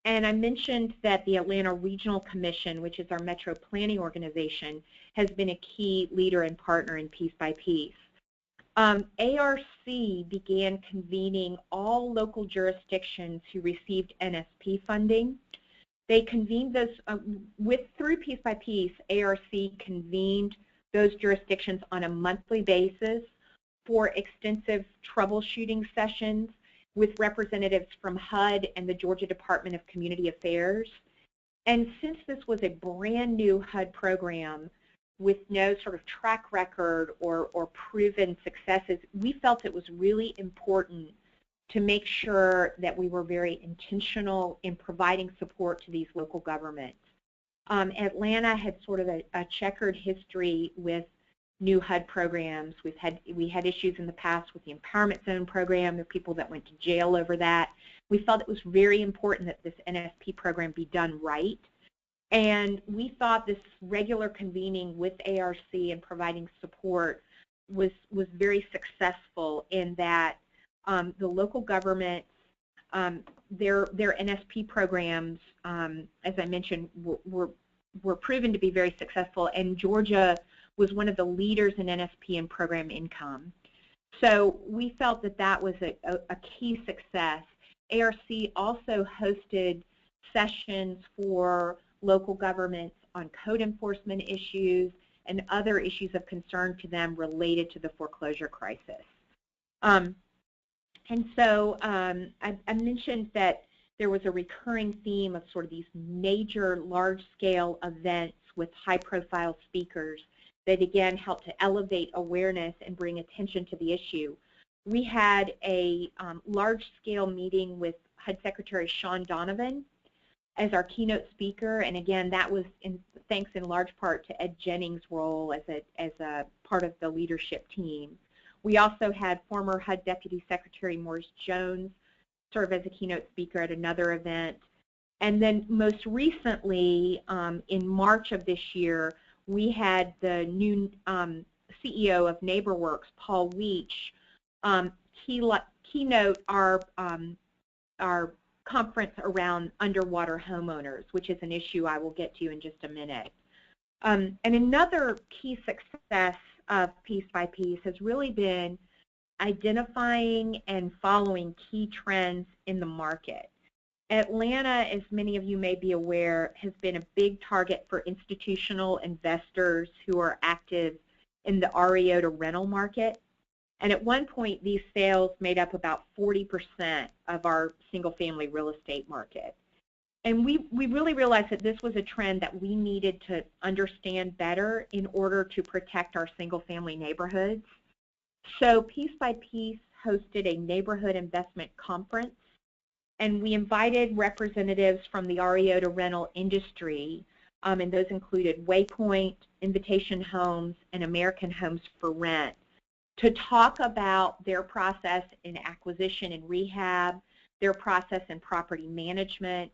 [SPEAKER 5] And I mentioned that the Atlanta Regional Commission, which is our metro planning organization, has been a key leader and partner in piece-by-piece. ARC began convening all local jurisdictions who received NSP funding. They convened those, through piece-by-piece, ARC convened those jurisdictions on a monthly basis for extensive troubleshooting sessions with representatives from HUD and the Georgia Department of Community Affairs. And since this was a brand new HUD program with no sort of track record or proven successes, we felt it was really important to make sure that we were very intentional in providing support to these local governments. Atlanta had sort of a checkered history with new HUD programs. We had issues in the past with the Empowerment Zone program. There were people that went to jail over that. We felt it was very important that this NSP program be done right. And we thought this regular convening with ARC and providing support was very successful in that the local governments, their NSP programs, as I mentioned, were proven to be very successful, and Georgia was one of the leaders in NSP and program income. So we felt that that was a key success. ARC also hosted sessions for local governments on code enforcement issues, and other issues of concern to them related to the foreclosure crisis. And so I mentioned that there was a recurring theme of sort of these major large-scale events with high-profile speakers that, again, helped to elevate awareness and bring attention to the issue. We had a large-scale meeting with HUD Secretary Sean Donovan as our keynote speaker, and again, that was thanks in large part to Ed Jennings' role as a part of the leadership team. We also had former HUD Deputy Secretary Maurice Jones serve as a keynote speaker at another event. And then most recently, in March of this year, we had the new CEO of NeighborWorks, Paul Weech, keynote our conference around underwater homeowners, which is an issue I will get to in just a minute. And another key success of Piece by Piece has really been identifying and following key trends in the market. Atlanta, as many of you may be aware, has been a big target for institutional investors who are active in the REO to rental market. And at one point, these sales made up about 40% of our single-family real estate market. And we really realized that this was a trend that we needed to understand better in order to protect our single-family neighborhoods. So Piece by Piece hosted a neighborhood investment conference, and we invited representatives from the REO to rental industry, and those included Waypoint, Invitation Homes, and American Homes for Rent, to talk about their process in acquisition and rehab, their process in property management,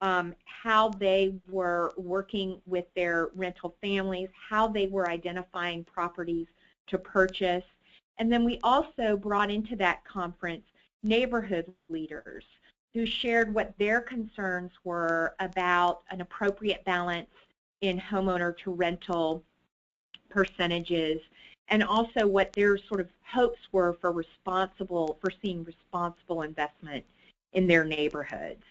[SPEAKER 5] how they were working with their rental families, how they were identifying properties to purchase. And then we also brought into that conference neighborhood leaders who shared what their concerns were about an appropriate balance in homeowner to rental percentages, and also what their sort of hopes were for seeing responsible investment in their neighborhoods.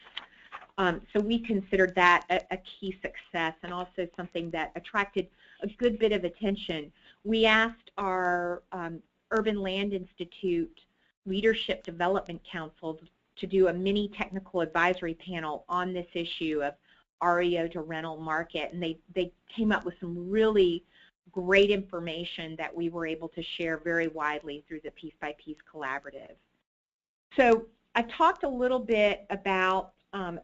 [SPEAKER 5] So we considered that a key success and also something that attracted a good bit of attention. We asked our Urban Land Institute Leadership Development Council to do a mini technical advisory panel on this issue of REO to rental market, and they came up with some really great information that we were able to share very widely through the Piece by Piece Collaborative. So I talked a little bit about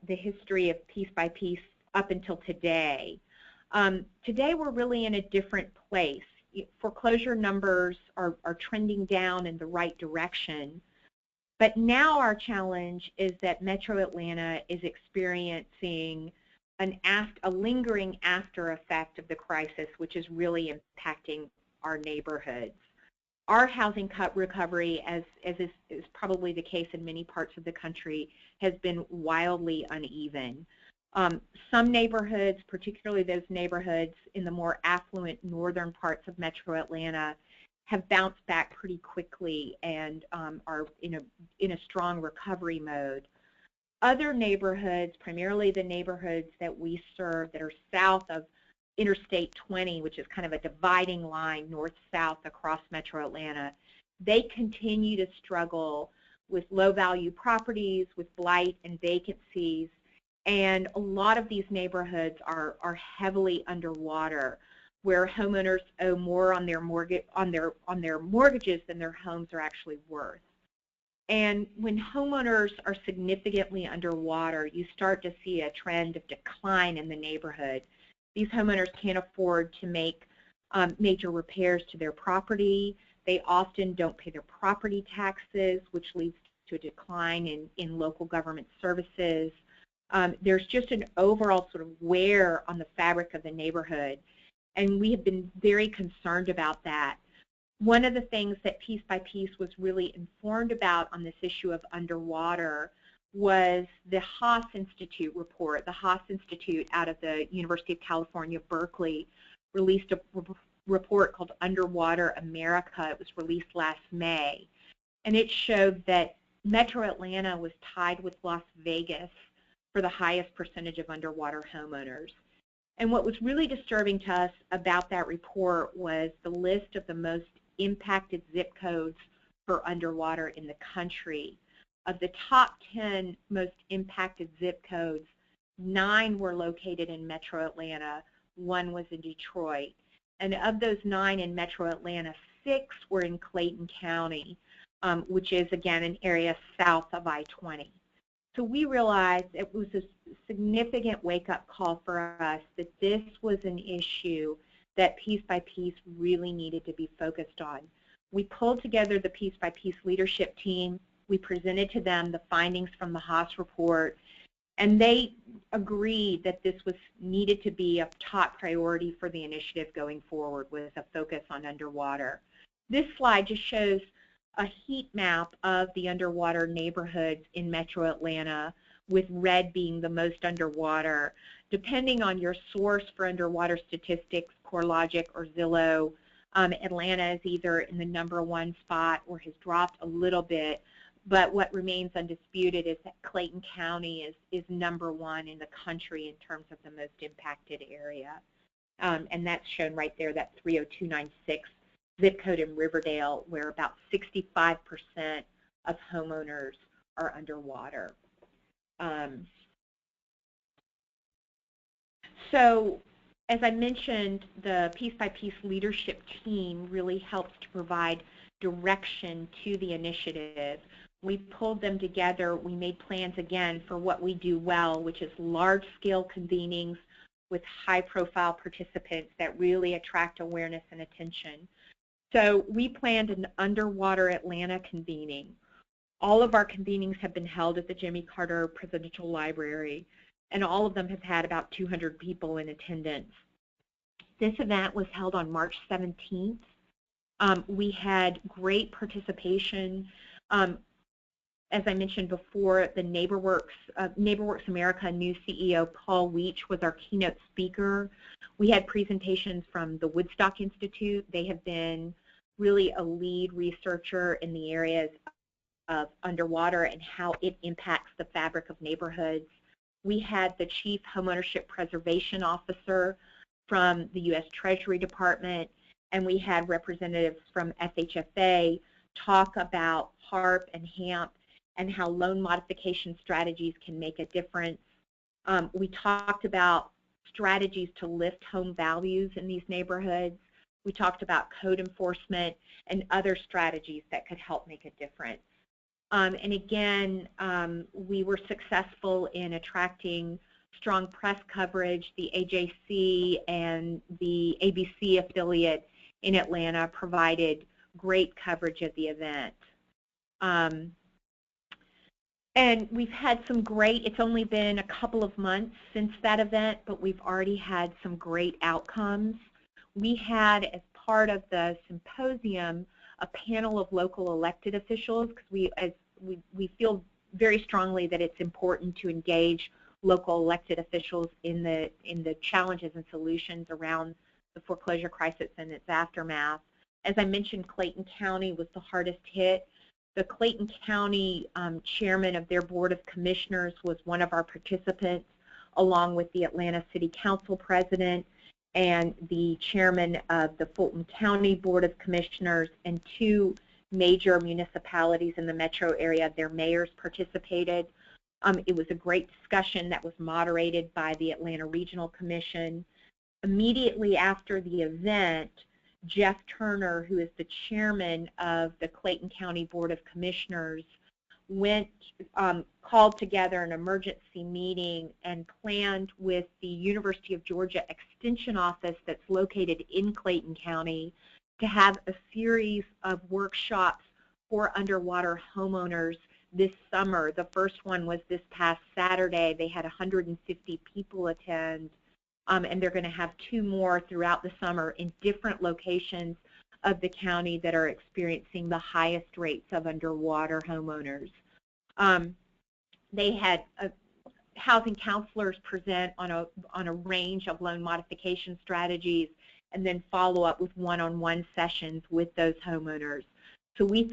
[SPEAKER 5] the history of Piece by Piece up until today. Today we're really in a different place. Foreclosure numbers are trending down in the right direction, but now our challenge is that Metro Atlanta is experiencing a lingering after effect of the crisis, which is really impacting our neighborhoods. Our housing recovery, as is probably the case in many parts of the country, has been wildly uneven. Some neighborhoods, particularly those neighborhoods in the more affluent northern parts of Metro Atlanta, have bounced back pretty quickly and are in a strong recovery mode. Other neighborhoods, primarily the neighborhoods that we serve that are south of Interstate 20, which is kind of a dividing line north-south across Metro Atlanta, they continue to struggle with low-value properties, with blight and vacancies, and a lot of these neighborhoods are heavily underwater, where homeowners owe more on their mortgages than their homes are actually worth. And when homeowners are significantly underwater, you start to see a trend of decline in the neighborhood. These homeowners can't afford to make major repairs to their property. They often don't pay their property taxes, which leads to a decline in local government services. There's just an overall sort of wear on the fabric of the neighborhood, and we have been very concerned about that. One of the things that Piece by Piece was really informed about on this issue of underwater was the Haas Institute report. The Haas Institute out of the University of California, Berkeley, released a report called Underwater America. It was released last May, and it showed that Metro Atlanta was tied with Las Vegas for the highest percentage of underwater homeowners. And what was really disturbing to us about that report was the list of the most impacted zip codes for underwater in the country. Of the top 10 most impacted zip codes, 9 were located in Metro Atlanta, 1 was in Detroit. And of those 9 in Metro Atlanta, 6 were in Clayton County, which is, again, an area south of I-20. So we realized it was a significant wake-up call for us that this was an issue that piece by piece really needed to be focused on. We pulled together the piece by piece leadership team. We presented to them the findings from the Haas report, and they agreed that this was needed to be a top priority for the initiative going forward with a focus on underwater. This slide just shows a heat map of the underwater neighborhoods in Metro Atlanta, with red being the most underwater. Depending on your source for underwater statistics, CoreLogic or Zillow, Atlanta is either in the #1 spot or has dropped a little bit, but what remains undisputed is that Clayton County is #1 in the country in terms of the most impacted area. And that's shown right there, that 30296 zip code in Riverdale, where about 65% of homeowners are underwater. So, as I mentioned, the piece-by-piece leadership team really helps to provide direction to the initiative. We pulled them together. We made plans, again, for what we do well, which is large-scale convenings with high-profile participants that really attract awareness and attention. So we planned an Underwater Atlanta convening. All of our convenings have been held at the Jimmy Carter Presidential Library, and all of them have had about 200 people in attendance. This event was held on March 17th. We had great participation. As I mentioned before, the NeighborWorks America new CEO Paul Weech was our keynote speaker. We had presentations from the Woodstock Institute. They have been really a lead researcher in the areas of underwater and how it impacts the fabric of neighborhoods. We had the Chief Homeownership Preservation Officer from the U.S. Treasury Department, and we had representatives from FHFA talk about HARP and HAMP and how loan modification strategies can make a difference. We talked about strategies to lift home values in these neighborhoods. We talked about code enforcement and other strategies that could help make a difference. And again, we were successful in attracting strong press coverage. The AJC and the ABC affiliate in Atlanta provided great coverage of the event. And we've had some great, it's only been a couple of months since that event, but we've already had some great outcomes. We had, as part of the symposium, a panel of local elected officials, because we feel very strongly that it's important to engage local elected officials in the challenges and solutions around the foreclosure crisis and its aftermath. As I mentioned, Clayton County was the hardest hit. The Clayton County chairman of their Board of Commissioners was one of our participants, along with the Atlanta City Council president and the chairman of the Fulton County Board of Commissioners, and 2 major municipalities in the metro area. Their mayors participated. It was a great discussion that was moderated by the Atlanta Regional Commission. Immediately after the event, Jeff Turner, who is the chairman of the Clayton County Board of Commissioners, called together an emergency meeting and planned with the University of Georgia Extension Office that's located in Clayton County to have a series of workshops for underwater homeowners this summer. The first one was this past Saturday. They had 150 people attend, and they're going to have 2 more throughout the summer in different locations of the county that are experiencing the highest rates of underwater homeowners. They had housing counselors present on a range of loan modification strategies, and then follow up with one-on-one sessions with those homeowners. So we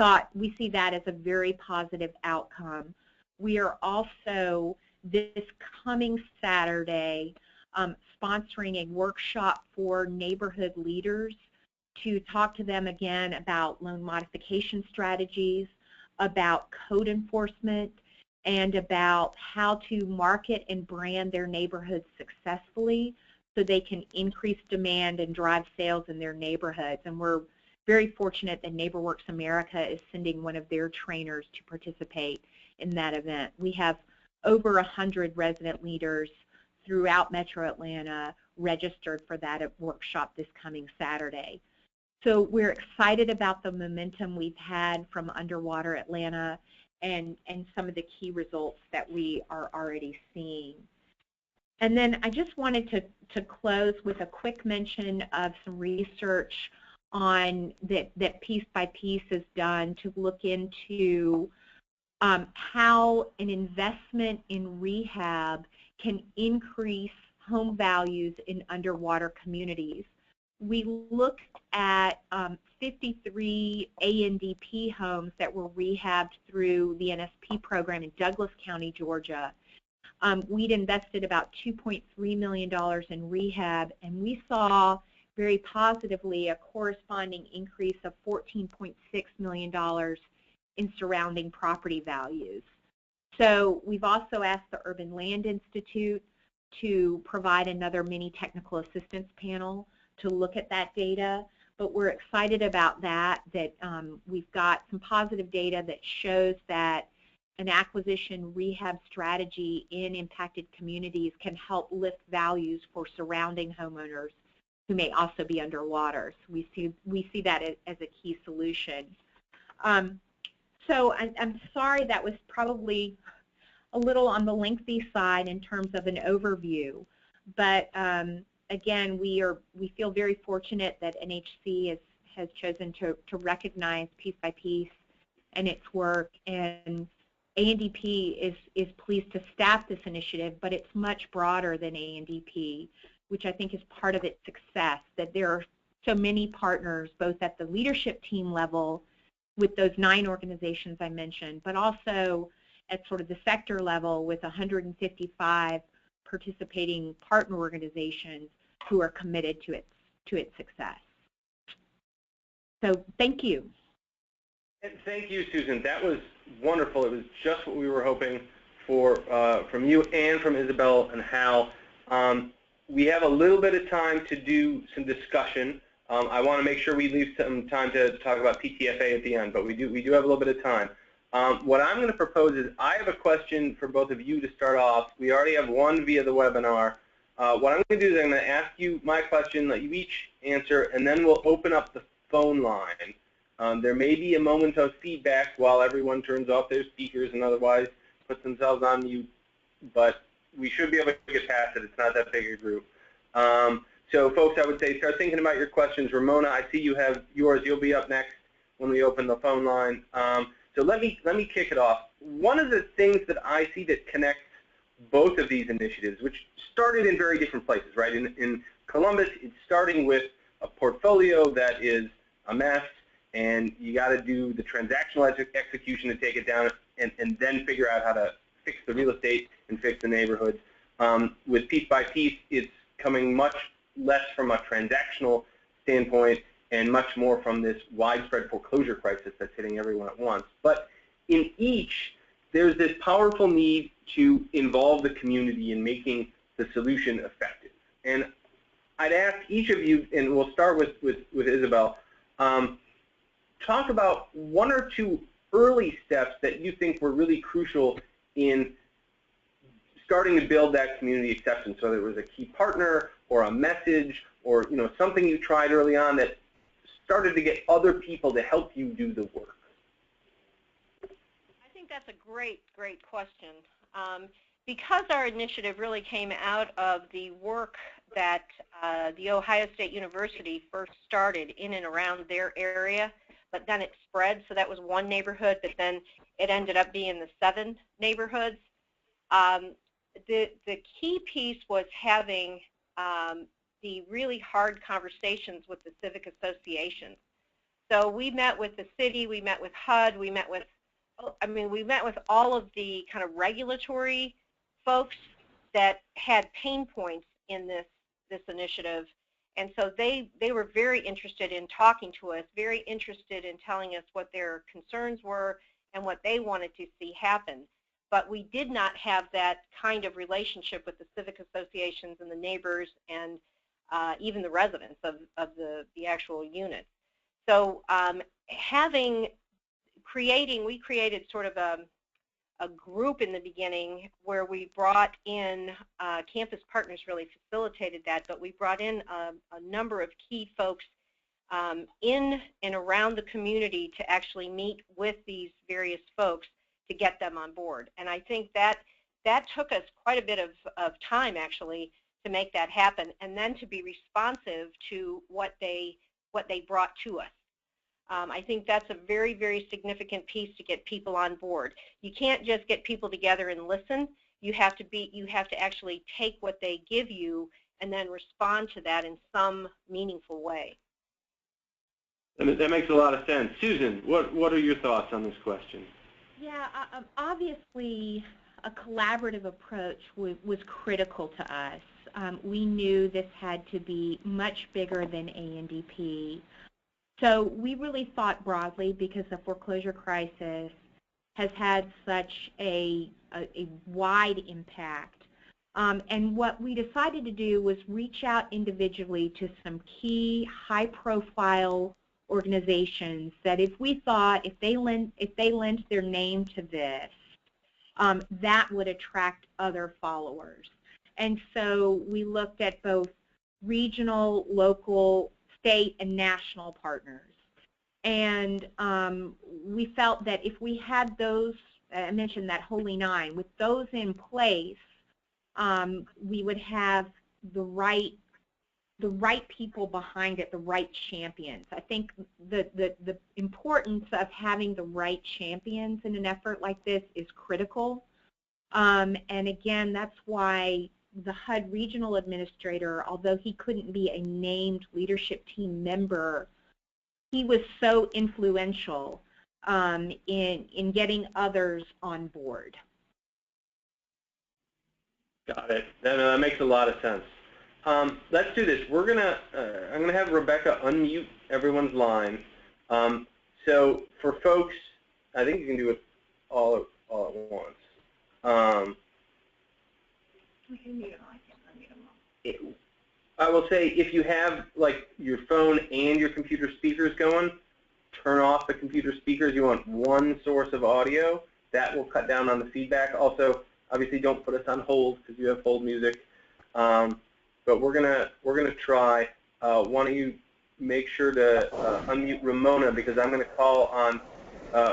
[SPEAKER 5] see that as a very positive outcome. We are also, this coming Saturday, sponsoring a workshop for neighborhood leaders to talk to them again about loan modification strategies, about code enforcement, and about how to market and brand their neighborhoods successfully so they can increase demand and drive sales in their neighborhoods. And we're very fortunate that NeighborWorks America is sending one of their trainers to participate in that event. We have over 100 resident leaders throughout Metro Atlanta registered for that workshop this coming Saturday. So we're excited about the momentum we've had from Underwater Atlanta and some of the key results that we are already seeing. And then I just wanted to close with a quick mention of some research on that Piece by Piece is done to look into how an investment in rehab can increase home values in underwater communities. We looked at 53 ANDP homes that were rehabbed through the NSP program in Douglas County, Georgia. We'd invested about $2.3 million in rehab, and we saw very positively a corresponding increase of $14.6 million in surrounding property values. So we've also asked the Urban Land Institute to provide another mini technical assistance panel to look at that data, but we're excited about that we've got some positive data that shows that an acquisition rehab strategy in impacted communities can help lift values for surrounding homeowners who may also be underwater. So we see that as a key solution. So I'm sorry that was probably a little on the lengthy side in terms of an overview, but again, we feel very fortunate that NHC has chosen to recognize Piece by Piece and its work, and ANDP is pleased to staff this initiative, but it's much broader than ANDP, which I think is part of its success, that there are so many partners, both at the leadership team level with those 9 organizations I mentioned, but also at sort of the sector level with 155 participating partner organizations who are committed to its success. So thank you.
[SPEAKER 1] And thank you, Susan. That was wonderful. It was just what we were hoping for from you and from Isabel and Hal. We have a little bit of time to do some discussion. I want to make sure we leave some time to talk about PTFA at the end, but we do have a little bit of time. What I'm going to propose is I have a question for both of you to start off. We already have one via the webinar. What I'm going to do is I'm going to ask you my question, let you each answer, and then we'll open up the phone line. There may be a moment of feedback while everyone turns off their speakers and otherwise puts themselves on mute, but we should be able to get past it. It's not that big a group. So folks, I would say start thinking about your questions. Ramona, I see you have yours. You'll be up next when we open the phone line. So let me kick it off. One of the things that I see that connects both of these initiatives, which started in very different places, right? In Columbus, it's starting with a portfolio that is a mess, and you got to do the transactional execution to take it down, and then figure out how to fix the real estate and fix the neighborhoods. With Piece by Piece, it's coming much less from a transactional standpoint and much more from this widespread foreclosure crisis that's hitting everyone at once. But in each, there's this powerful need to involve the community in making the solution effective. And I'd ask each of you, and we'll start with Isabel, talk about 1 or 2 early steps that you think were really crucial in starting to build that community acceptance, whether it was a key partner or a message or something you tried early on that started to get other people to help you do the work.
[SPEAKER 4] I think that's a great question. Because our initiative really came out of the work that the Ohio State University first started in and around their area, but then it spread. So that was one neighborhood, but then it ended up being the 7 neighborhoods. The key piece was having the really hard conversations with the civic associations. So we met with the city, we met with HUD, we met with all of the kind of regulatory folks that had pain points in this initiative. And so they were very interested in talking to us, very interested in telling us what their concerns were and what they wanted to see happen. But we did not have that kind of relationship with the civic associations and the neighbors and even the residents of the actual units. So we created sort of a group in the beginning where we brought in, Campus Partners really facilitated that, but we brought in a number of key folks in and around the community to actually meet with these various folks to get them on board. And I think that took us quite a bit of time actually to make that happen, and then to be responsive to what they brought to us. I think that's a very, very significant piece to get people on board. You can't just get people together and listen. You have to actually take what they give you and then respond to that in some meaningful way.
[SPEAKER 1] That makes a lot of sense. Susan, what are your thoughts on this question?
[SPEAKER 5] Yeah, obviously a collaborative approach was critical to us. We knew this had to be much bigger than ANDP. So we really thought broadly because the foreclosure crisis has had such a wide impact. And what we decided to do was reach out individually to some key high-profile organizations that if we thought if they lent their name to this, that would attract other followers. And so we looked at both regional, local, state, and national partners. And we felt that if we had those, I mentioned that Holy Nine, with those in place, we would have the right people behind it, the right champions. I think the importance of having the right champions in an effort like this is critical. And again, that's why the HUD regional administrator, although he couldn't be a named leadership team member, he was so influential in getting others on board.
[SPEAKER 1] Got it. That makes a lot of sense. Let's do this. I'm gonna have Rebecca unmute everyone's line. So for folks, I think you can do it all at once. I will say if you have like your phone and your computer speakers going, turn off the computer speakers. You want one source of audio. That will cut down on the feedback. Also, obviously, don't put us on hold because you have hold music. But we're gonna try. Why don't you make sure to unmute Ramona, because I'm gonna call on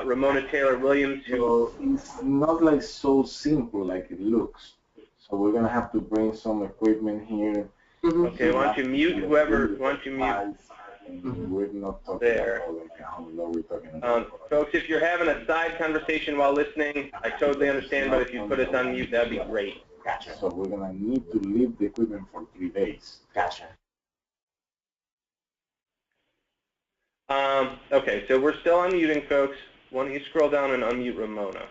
[SPEAKER 1] Ramona Taylor-Williams.
[SPEAKER 6] So it's not like so simple like it looks. So we're gonna have to bring some equipment here.
[SPEAKER 1] Okay, why don't you mute whoever? Why don't you mute?
[SPEAKER 6] We're not talking
[SPEAKER 1] there.
[SPEAKER 6] About we're talking about.
[SPEAKER 1] Folks, if you're having a side conversation while listening, I totally understand. But if you put us on mute, that'd be great.
[SPEAKER 6] Gotcha. So we're gonna need to leave the equipment for 3 days. Gotcha.
[SPEAKER 1] Okay, so we're still unmuting, folks. Why don't you scroll down and unmute Ramona?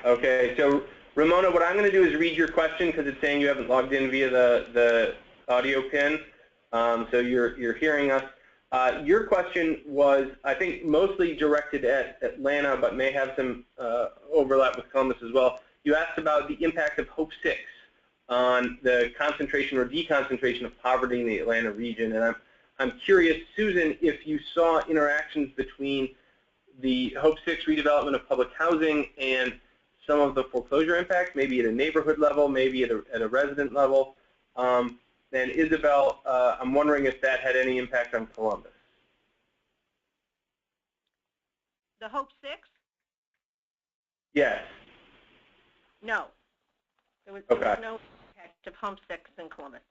[SPEAKER 1] Okay. So Ramona, what I'm going to do is read your question because it's saying you haven't logged in via the audio pin. So you're hearing us. Your question was, I think, mostly directed at Atlanta, but may have some overlap with Columbus as well. You asked about the impact of Hope 6 on the concentration or deconcentration of poverty in the Atlanta region, and I'm curious, Susan, if you saw interactions between the Hope 6 redevelopment of public housing and some of the foreclosure impacts, maybe at a neighborhood level, maybe at a resident level. And Isabel, I'm wondering if that had any impact on Columbus.
[SPEAKER 4] The Hope 6?
[SPEAKER 1] Yes.
[SPEAKER 4] No. There was no impact of Hope 6 in Columbus.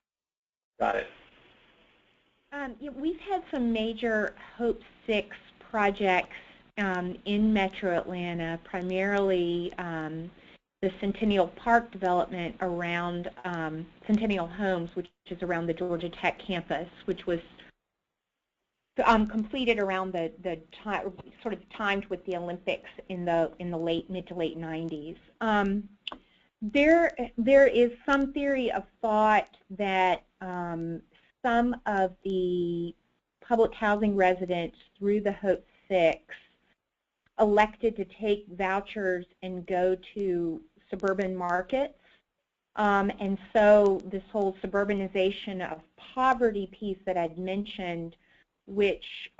[SPEAKER 1] Got it.
[SPEAKER 5] Yeah, we've had some major Hope 6 projects in Metro Atlanta, primarily the Centennial Park development around Centennial Homes, which is around the Georgia Tech campus, which was completed around the time, sort of timed with the Olympics in the mid to late 90s. There is some theory of thought that some of the public housing residents through the Hope 6 elected to take vouchers and go to suburban markets. And so this whole suburbanization of poverty piece that I'd mentioned, which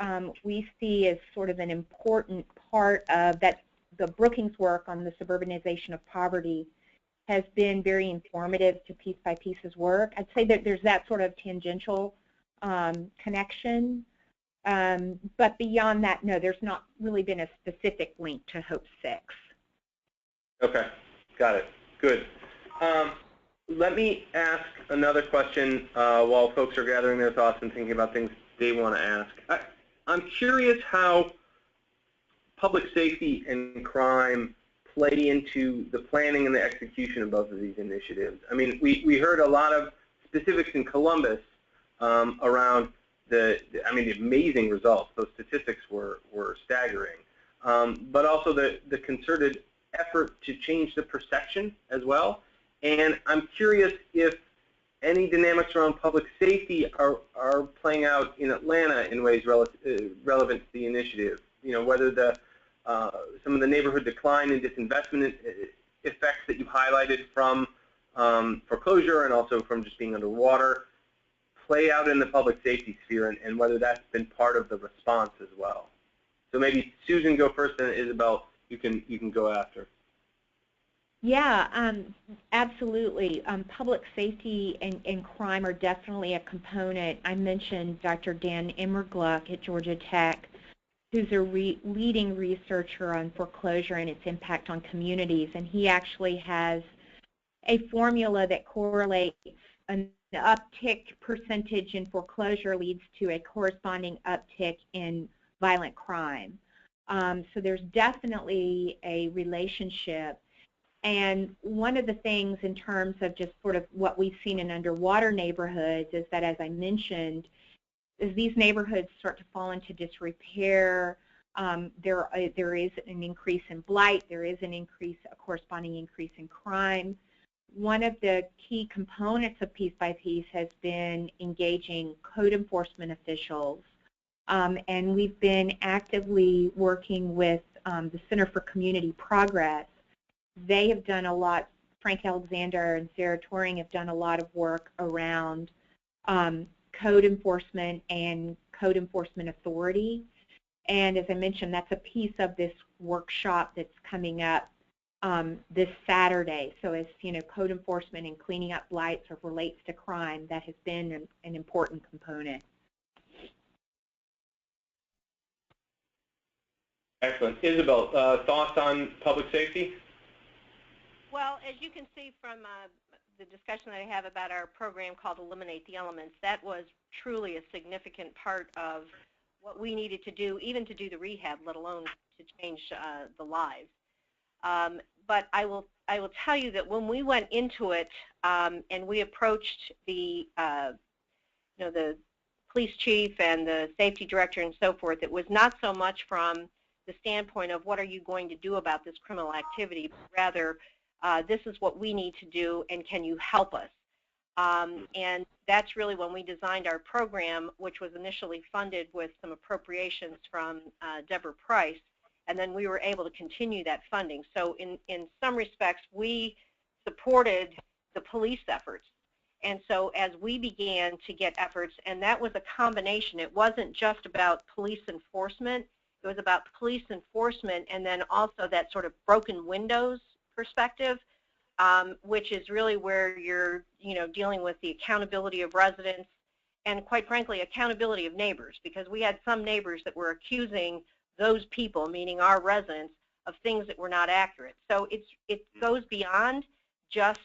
[SPEAKER 5] we see as sort of an important part of that, the Brookings work on the suburbanization of poverty has been very informative to Piece by Piece's work. I'd say that there's that sort of tangential connection. But beyond that, no, there's not really been a specific link to Hope 6.
[SPEAKER 1] Okay, got it. Good. Let me ask another question while folks are gathering their thoughts and thinking about things they want to ask. I'm curious how public safety and crime play into the planning and the execution of both of these initiatives. I mean, we heard a lot of specifics in Columbus around the amazing results. Those statistics were staggering. But also the concerted effort to change the perception as well. And I'm curious if any dynamics around public safety are playing out in Atlanta in ways relevant to the initiative. You know, whether some of the neighborhood decline and disinvestment effects that you highlighted from foreclosure and also from just being underwater play out in the public safety sphere, and whether that's been part of the response as well. So maybe Susan go first, and Isabel, you can go after.
[SPEAKER 5] Yeah, absolutely. Public safety and crime are definitely a component. I mentioned Dr. Dan Immergluck at Georgia Tech, who's a leading researcher on foreclosure and its impact on communities, and he actually has a formula that correlates an uptick percentage in foreclosure leads to a corresponding uptick in violent crime. So there's definitely a relationship. And one of the things in terms of just sort of what we've seen in underwater neighborhoods is that, as I mentioned, as these neighborhoods start to fall into disrepair, there is an increase in blight, there is a corresponding increase in crime. One of the key components of Piece by Piece has been engaging code enforcement officials, and we've been actively working with the Center for Community Progress. They have done a lot, Frank Alexander and Sarah Turing have done a lot of work around code enforcement and code enforcement authority. And as I mentioned, that's a piece of this workshop that's coming up this Saturday. So as you know, code enforcement and cleaning up blights or relates to crime, that has been an important component.
[SPEAKER 1] Excellent. Isabel, thoughts on public safety?
[SPEAKER 4] Well, as you can see from the discussion that I have about our program called Eliminate the Elements, that was truly a significant part of what we needed to do, even to do the rehab, let alone to change the lives. But I will tell you that when we went into it and we approached the the police chief and the safety director and so forth, it was not so much from the standpoint of what are you going to do about this criminal activity, but rather this is what we need to do and can you help us? And that's really when we designed our program, which was initially funded with some appropriations from Deborah Price, and then we were able to continue that funding. So in some respects, we supported the police efforts. And so as we began to get efforts, and that was a combination, it wasn't just about police enforcement, it was about police enforcement and then also that sort of broken windows perspective, which is really where you're dealing with the accountability of residents and, quite frankly, accountability of neighbors, because we had some neighbors that were accusing those people, meaning our residents, of things that were not accurate. So it goes beyond just,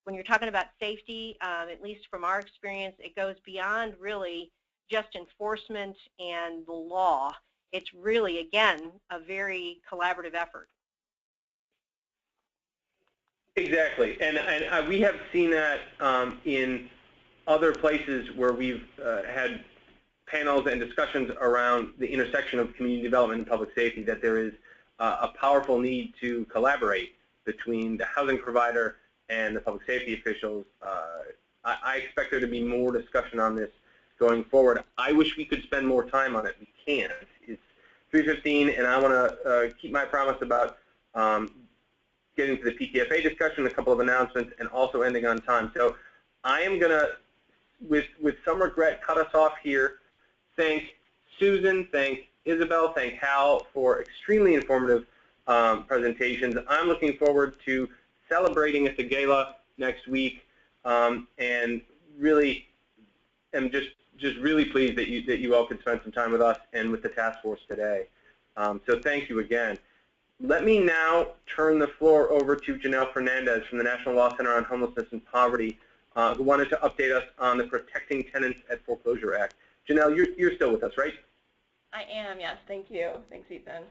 [SPEAKER 4] when you're talking about safety, at least from our experience, it goes beyond really just enforcement and the law. It's really, again, a very collaborative effort.
[SPEAKER 1] Exactly, and we have seen that in other places where we've had panels and discussions around the intersection of community development and public safety, that there is a powerful need to collaborate between the housing provider and the public safety officials. I expect there to be more discussion on this going forward. I wish we could spend more time on it. We can't. It's 3:15, and I want to keep my promise about getting to the PTFA discussion, a couple of announcements, and also ending on time. So I am going to, with some regret, cut us off here. Thank Susan, thank Isabel, thank Hal for extremely informative presentations. I'm looking forward to celebrating at the Gala next week, and really am just really pleased that you all could spend some time with us and with the task force today. So thank you again. Let me now turn the floor over to Janelle Fernandez from the National Law Center on Homelessness and Poverty, who wanted to update us on the Protecting Tenants at Foreclosure Act. Janelle, you're still with us, right?
[SPEAKER 7] I am, yes. Thank you. Thanks, Ethan.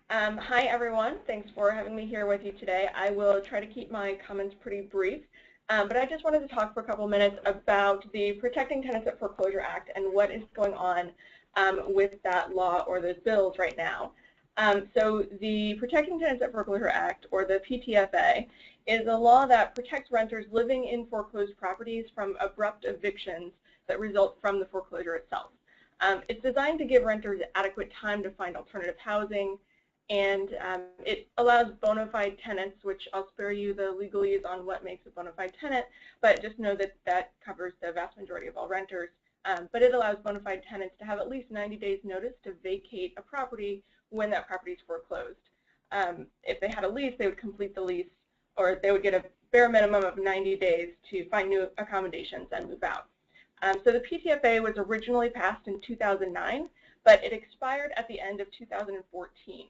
[SPEAKER 7] Hi, everyone. Thanks for having me here with you today. I will try to keep my comments pretty brief, but I just wanted to talk for a couple minutes about the Protecting Tenants at Foreclosure Act and what is going on with that law or those bills right now. So the Protecting Tenants at Foreclosure Act, or the PTFA, is a law that protects renters living in foreclosed properties from abrupt evictions that result from the foreclosure itself. It's designed to give renters adequate time to find alternative housing, and it allows bona fide tenants, which I'll spare you the legalese on what makes a bona fide tenant, but just know that that covers the vast majority of all renters. But it allows bona fide tenants to have at least 90 days notice to vacate a property when that property is foreclosed. If they had a lease, they would complete the lease, or they would get a bare minimum of 90 days to find new accommodations and move out. So the PTFA was originally passed in 2009, but it expired at the end of 2014.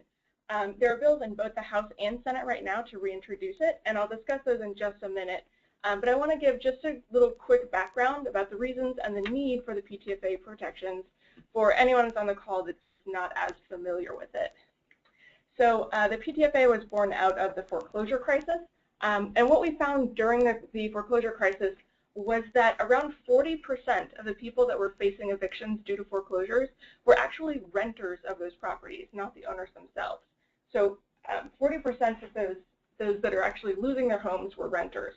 [SPEAKER 7] There are bills in both the House and Senate right now to reintroduce it, and I'll discuss those in just a minute. But I want to give just a little quick background about the reasons and the need for the PTFA protections for anyone who's on the call that's not as familiar with it. So the PTFA was born out of the foreclosure crisis, and what we found during the foreclosure crisis was that around 40% of the people that were facing evictions due to foreclosures were actually renters of those properties, not the owners themselves. So 40% of those that are actually losing their homes were renters.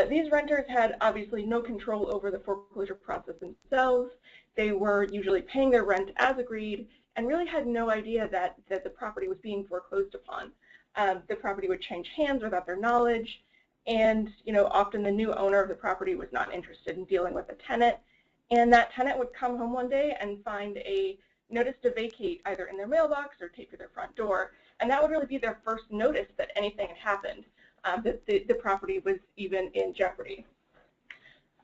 [SPEAKER 7] These renters had obviously no control over the foreclosure process themselves. They were usually paying their rent as agreed and really had no idea that the property was being foreclosed upon. The property would change hands without their knowledge, and often the new owner of the property was not interested in dealing with the tenant, and that tenant would come home one day and find a notice to vacate either in their mailbox or taped to their front door, and that would really be their first notice that anything had happened, that the property was even in jeopardy.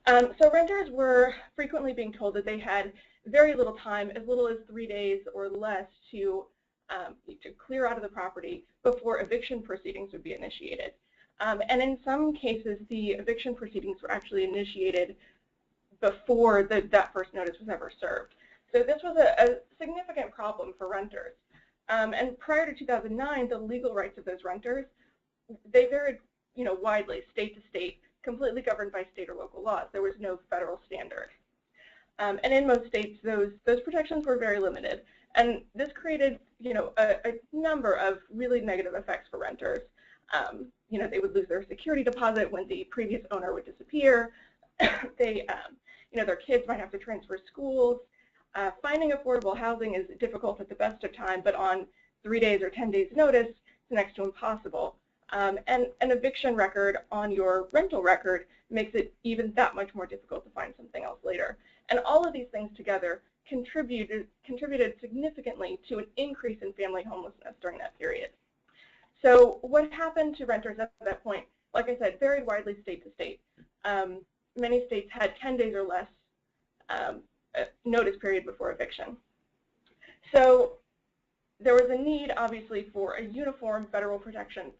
[SPEAKER 7] So renters were frequently being told that they had very little time, as little as 3 days or less, to clear out of the property before eviction proceedings would be initiated. And in some cases, the eviction proceedings were actually initiated before that first notice was ever served. So this was a significant problem for renters. And prior to 2009, the legal rights of those renters, they varied widely, state to state, completely governed by state or local laws. There was no federal standard. And in most states, those protections were very limited. And this created a number of really negative effects for renters. They would lose their security deposit when the previous owner would disappear. Their kids might have to transfer schools. Finding affordable housing is difficult at the best of time, but on 3 days or 10 days notice, it's next to impossible. And an eviction record on your rental record makes it even that much more difficult to find something else later. And all of these things together contributed significantly to an increase in family homelessness during that period. So what happened to renters at that point, like I said, varied widely state to state. Many states had 10 days or less notice period before eviction. So there was a need, obviously, for a uniform federal protection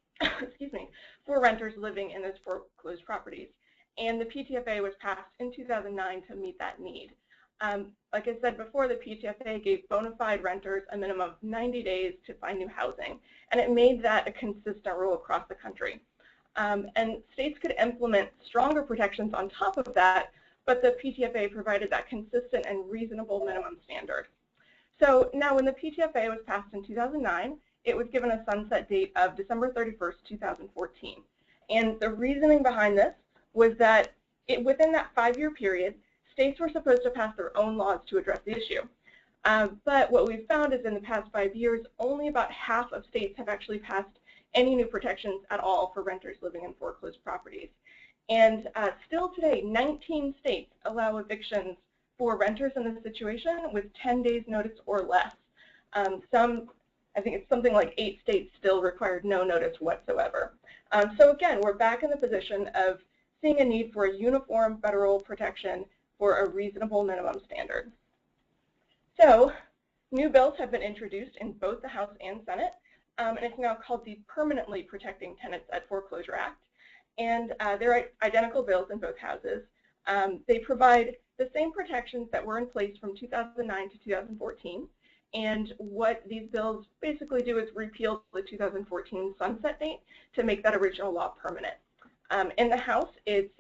[SPEAKER 7] excuse me, for renters living in those foreclosed properties. And the PTFA was passed in 2009 to meet that need. Like I said before, the PTFA gave bona fide renters a minimum of 90 days to find new housing, and it made that a consistent rule across the country. And states could implement stronger protections on top of that but the PTFA provided that consistent and reasonable minimum standard. So now when the PTFA was passed in 2009, it was given a sunset date of December 31st, 2014. And the reasoning behind this was that within that 5-year period, states were supposed to pass their own laws to address the issue. But what we've found is in the past 5 years, only about half of states have actually passed any new protections at all for renters living in foreclosed properties. And still today, 19 states allow evictions for renters in this situation with 10 days notice or less. I think it's something like 8 states still required no notice whatsoever. So again, we're back in the position of seeing a need for a uniform federal protection for a reasonable minimum standard. So new bills have been introduced in both the House and Senate, and it's now called the Permanently Protecting Tenants at Foreclosure Act. And they're identical bills in both houses. They provide the same protections that were in place from 2009 to 2014. And what these bills basically do is repeal the 2014 sunset date to make that original law permanent. In the House, it's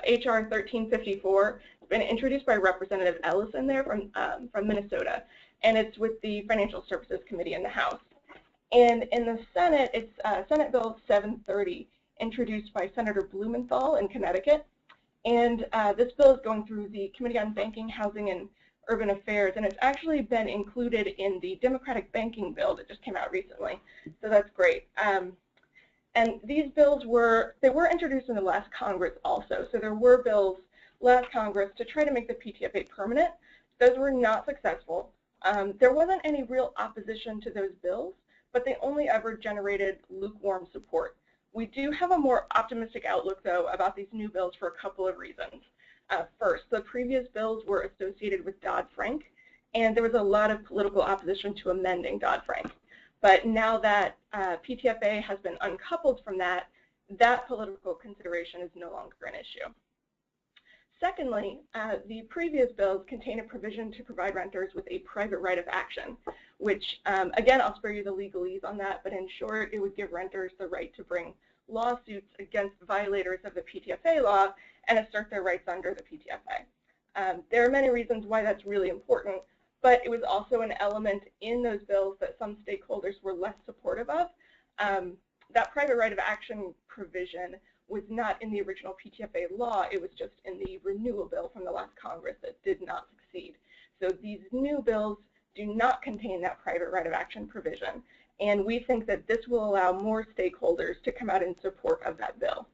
[SPEAKER 7] H.R. 1354. It's been introduced by Representative Ellison there from Minnesota, and it's with the Financial Services Committee in the House. And in the Senate, it's Senate Bill 730, introduced by Senator Blumenthal in Connecticut. And this bill is going through the Committee on Banking, Housing, and Urban Affairs, and it's actually been included in the Democratic Banking Bill that just came out recently. So that's great. And these bills were introduced in the last Congress also. So there were bills last Congress to try to make the PTFA permanent. Those were not successful. There wasn't any real opposition to those bills, but they only ever generated lukewarm support. We do have a more optimistic outlook, though, about these new bills for a couple of reasons. First, the previous bills were associated with Dodd-Frank, and there was a lot of political opposition to amending Dodd-Frank. But now that PTFA has been uncoupled from that, that political consideration is no longer an issue. Secondly, the previous bills contain a provision to provide renters with a private right of action, which, again, I'll spare you the legalese on that, but in short, it would give renters the right to bring lawsuits against violators of the PTFA law and assert their rights under the PTFA. There are many reasons why that's really important, but it was also an element in those bills that some stakeholders were less supportive of. That private right of action provision was not in the original PTFA law, it was just in the renewal bill from the last Congress that did not succeed. So these new bills do not contain that private right of action provision, and we think that this will allow more stakeholders to come out in support of that bill.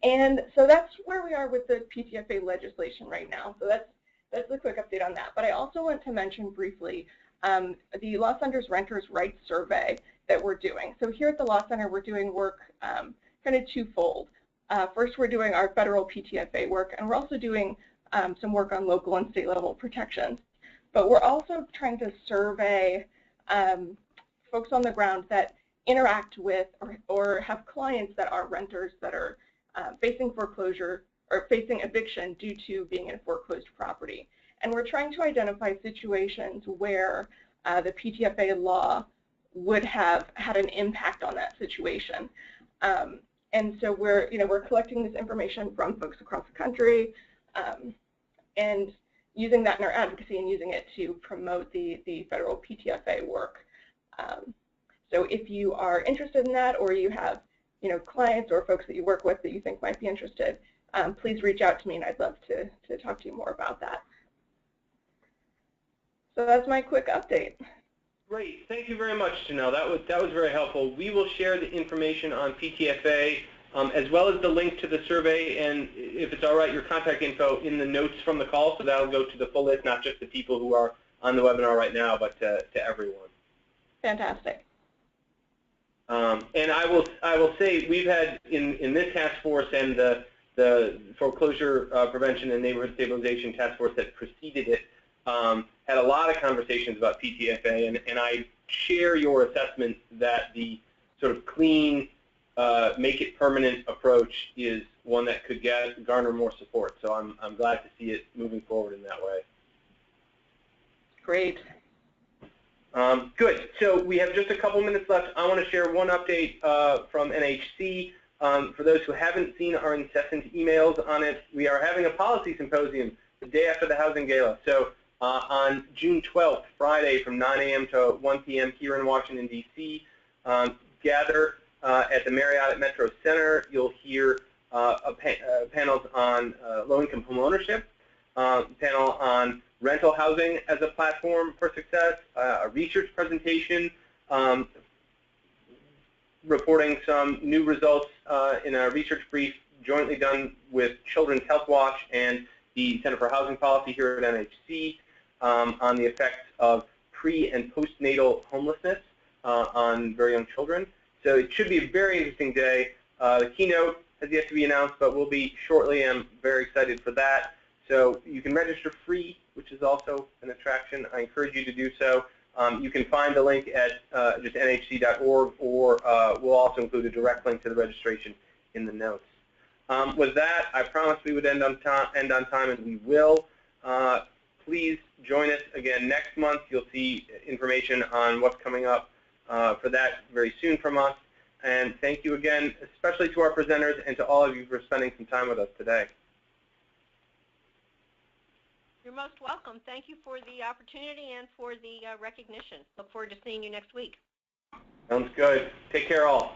[SPEAKER 7] And so that's where we are with the PTFA legislation right now. So that's a quick update on that. But I also want to mention briefly the Law Center's Renters' Rights Survey that we're doing. So here at the Law Center, we're doing work kind of twofold. First, we're doing our federal PTFA work, and we're also doing some work on local and state level protections. But we're also trying to survey folks on the ground that interact with or have clients that are renters that are facing foreclosure or facing eviction due to being in a foreclosed property. And we're trying to identify situations where the PTFA law would have had an impact on that situation. And so we're collecting this information from folks across the country and using that in our advocacy and using it to promote the federal PTFA work. So if you are interested in that, or you have clients or folks that you work with that you think might be interested, please reach out to me, and I'd love to talk to you more about that. So that's my quick update.
[SPEAKER 1] Great. Thank you very much, Janelle. That was very helpful. We will share the information on PTFA as well as the link to the survey, and if it's all right, your contact info in the notes from the call, so that'll go to the full list, not just the people who are on the webinar right now, but to everyone.
[SPEAKER 7] Fantastic.
[SPEAKER 1] And I will say we've had in this task force and the foreclosure prevention and neighborhood stabilization task force that preceded it, had a lot of conversations about PTFA, and I share your assessment that the sort of clean, make it permanent approach is one that could garner more support. So I'm glad to see it moving forward in that way.
[SPEAKER 7] Great.
[SPEAKER 1] Good. So we have just a couple minutes left. I want to share one update from NHC. For those who haven't seen our incessant emails on it, we are having a policy symposium the day after the Housing Gala. So on June 12th, Friday, from 9 a.m. to 1 p.m. here in Washington, D.C., gather at the Marriott at Metro Center. You'll hear panels on low-income home ownership, panel on rental housing as a platform for success, a research presentation reporting some new results in a research brief jointly done with Children's Health Watch and the Center for Housing Policy here at NHC on the effects of pre- and postnatal homelessness on very young children. So it should be a very interesting day. The keynote has yet to be announced, but will be shortly. I'm very excited for that. So you can register free, which is also an attraction. I encourage you to do so. You can find the link at just nhc.org, or we'll also include a direct link to the registration in the notes. With that, I promised we would end on time, and we will. Please join us again next month. You'll see information on what's coming up for that very soon from us. And thank you again, especially to our presenters and to all of you for spending some time with us today.
[SPEAKER 4] You're most welcome. Thank you for the opportunity and for the recognition. Look forward to seeing you next week.
[SPEAKER 1] Sounds good. Take care, all.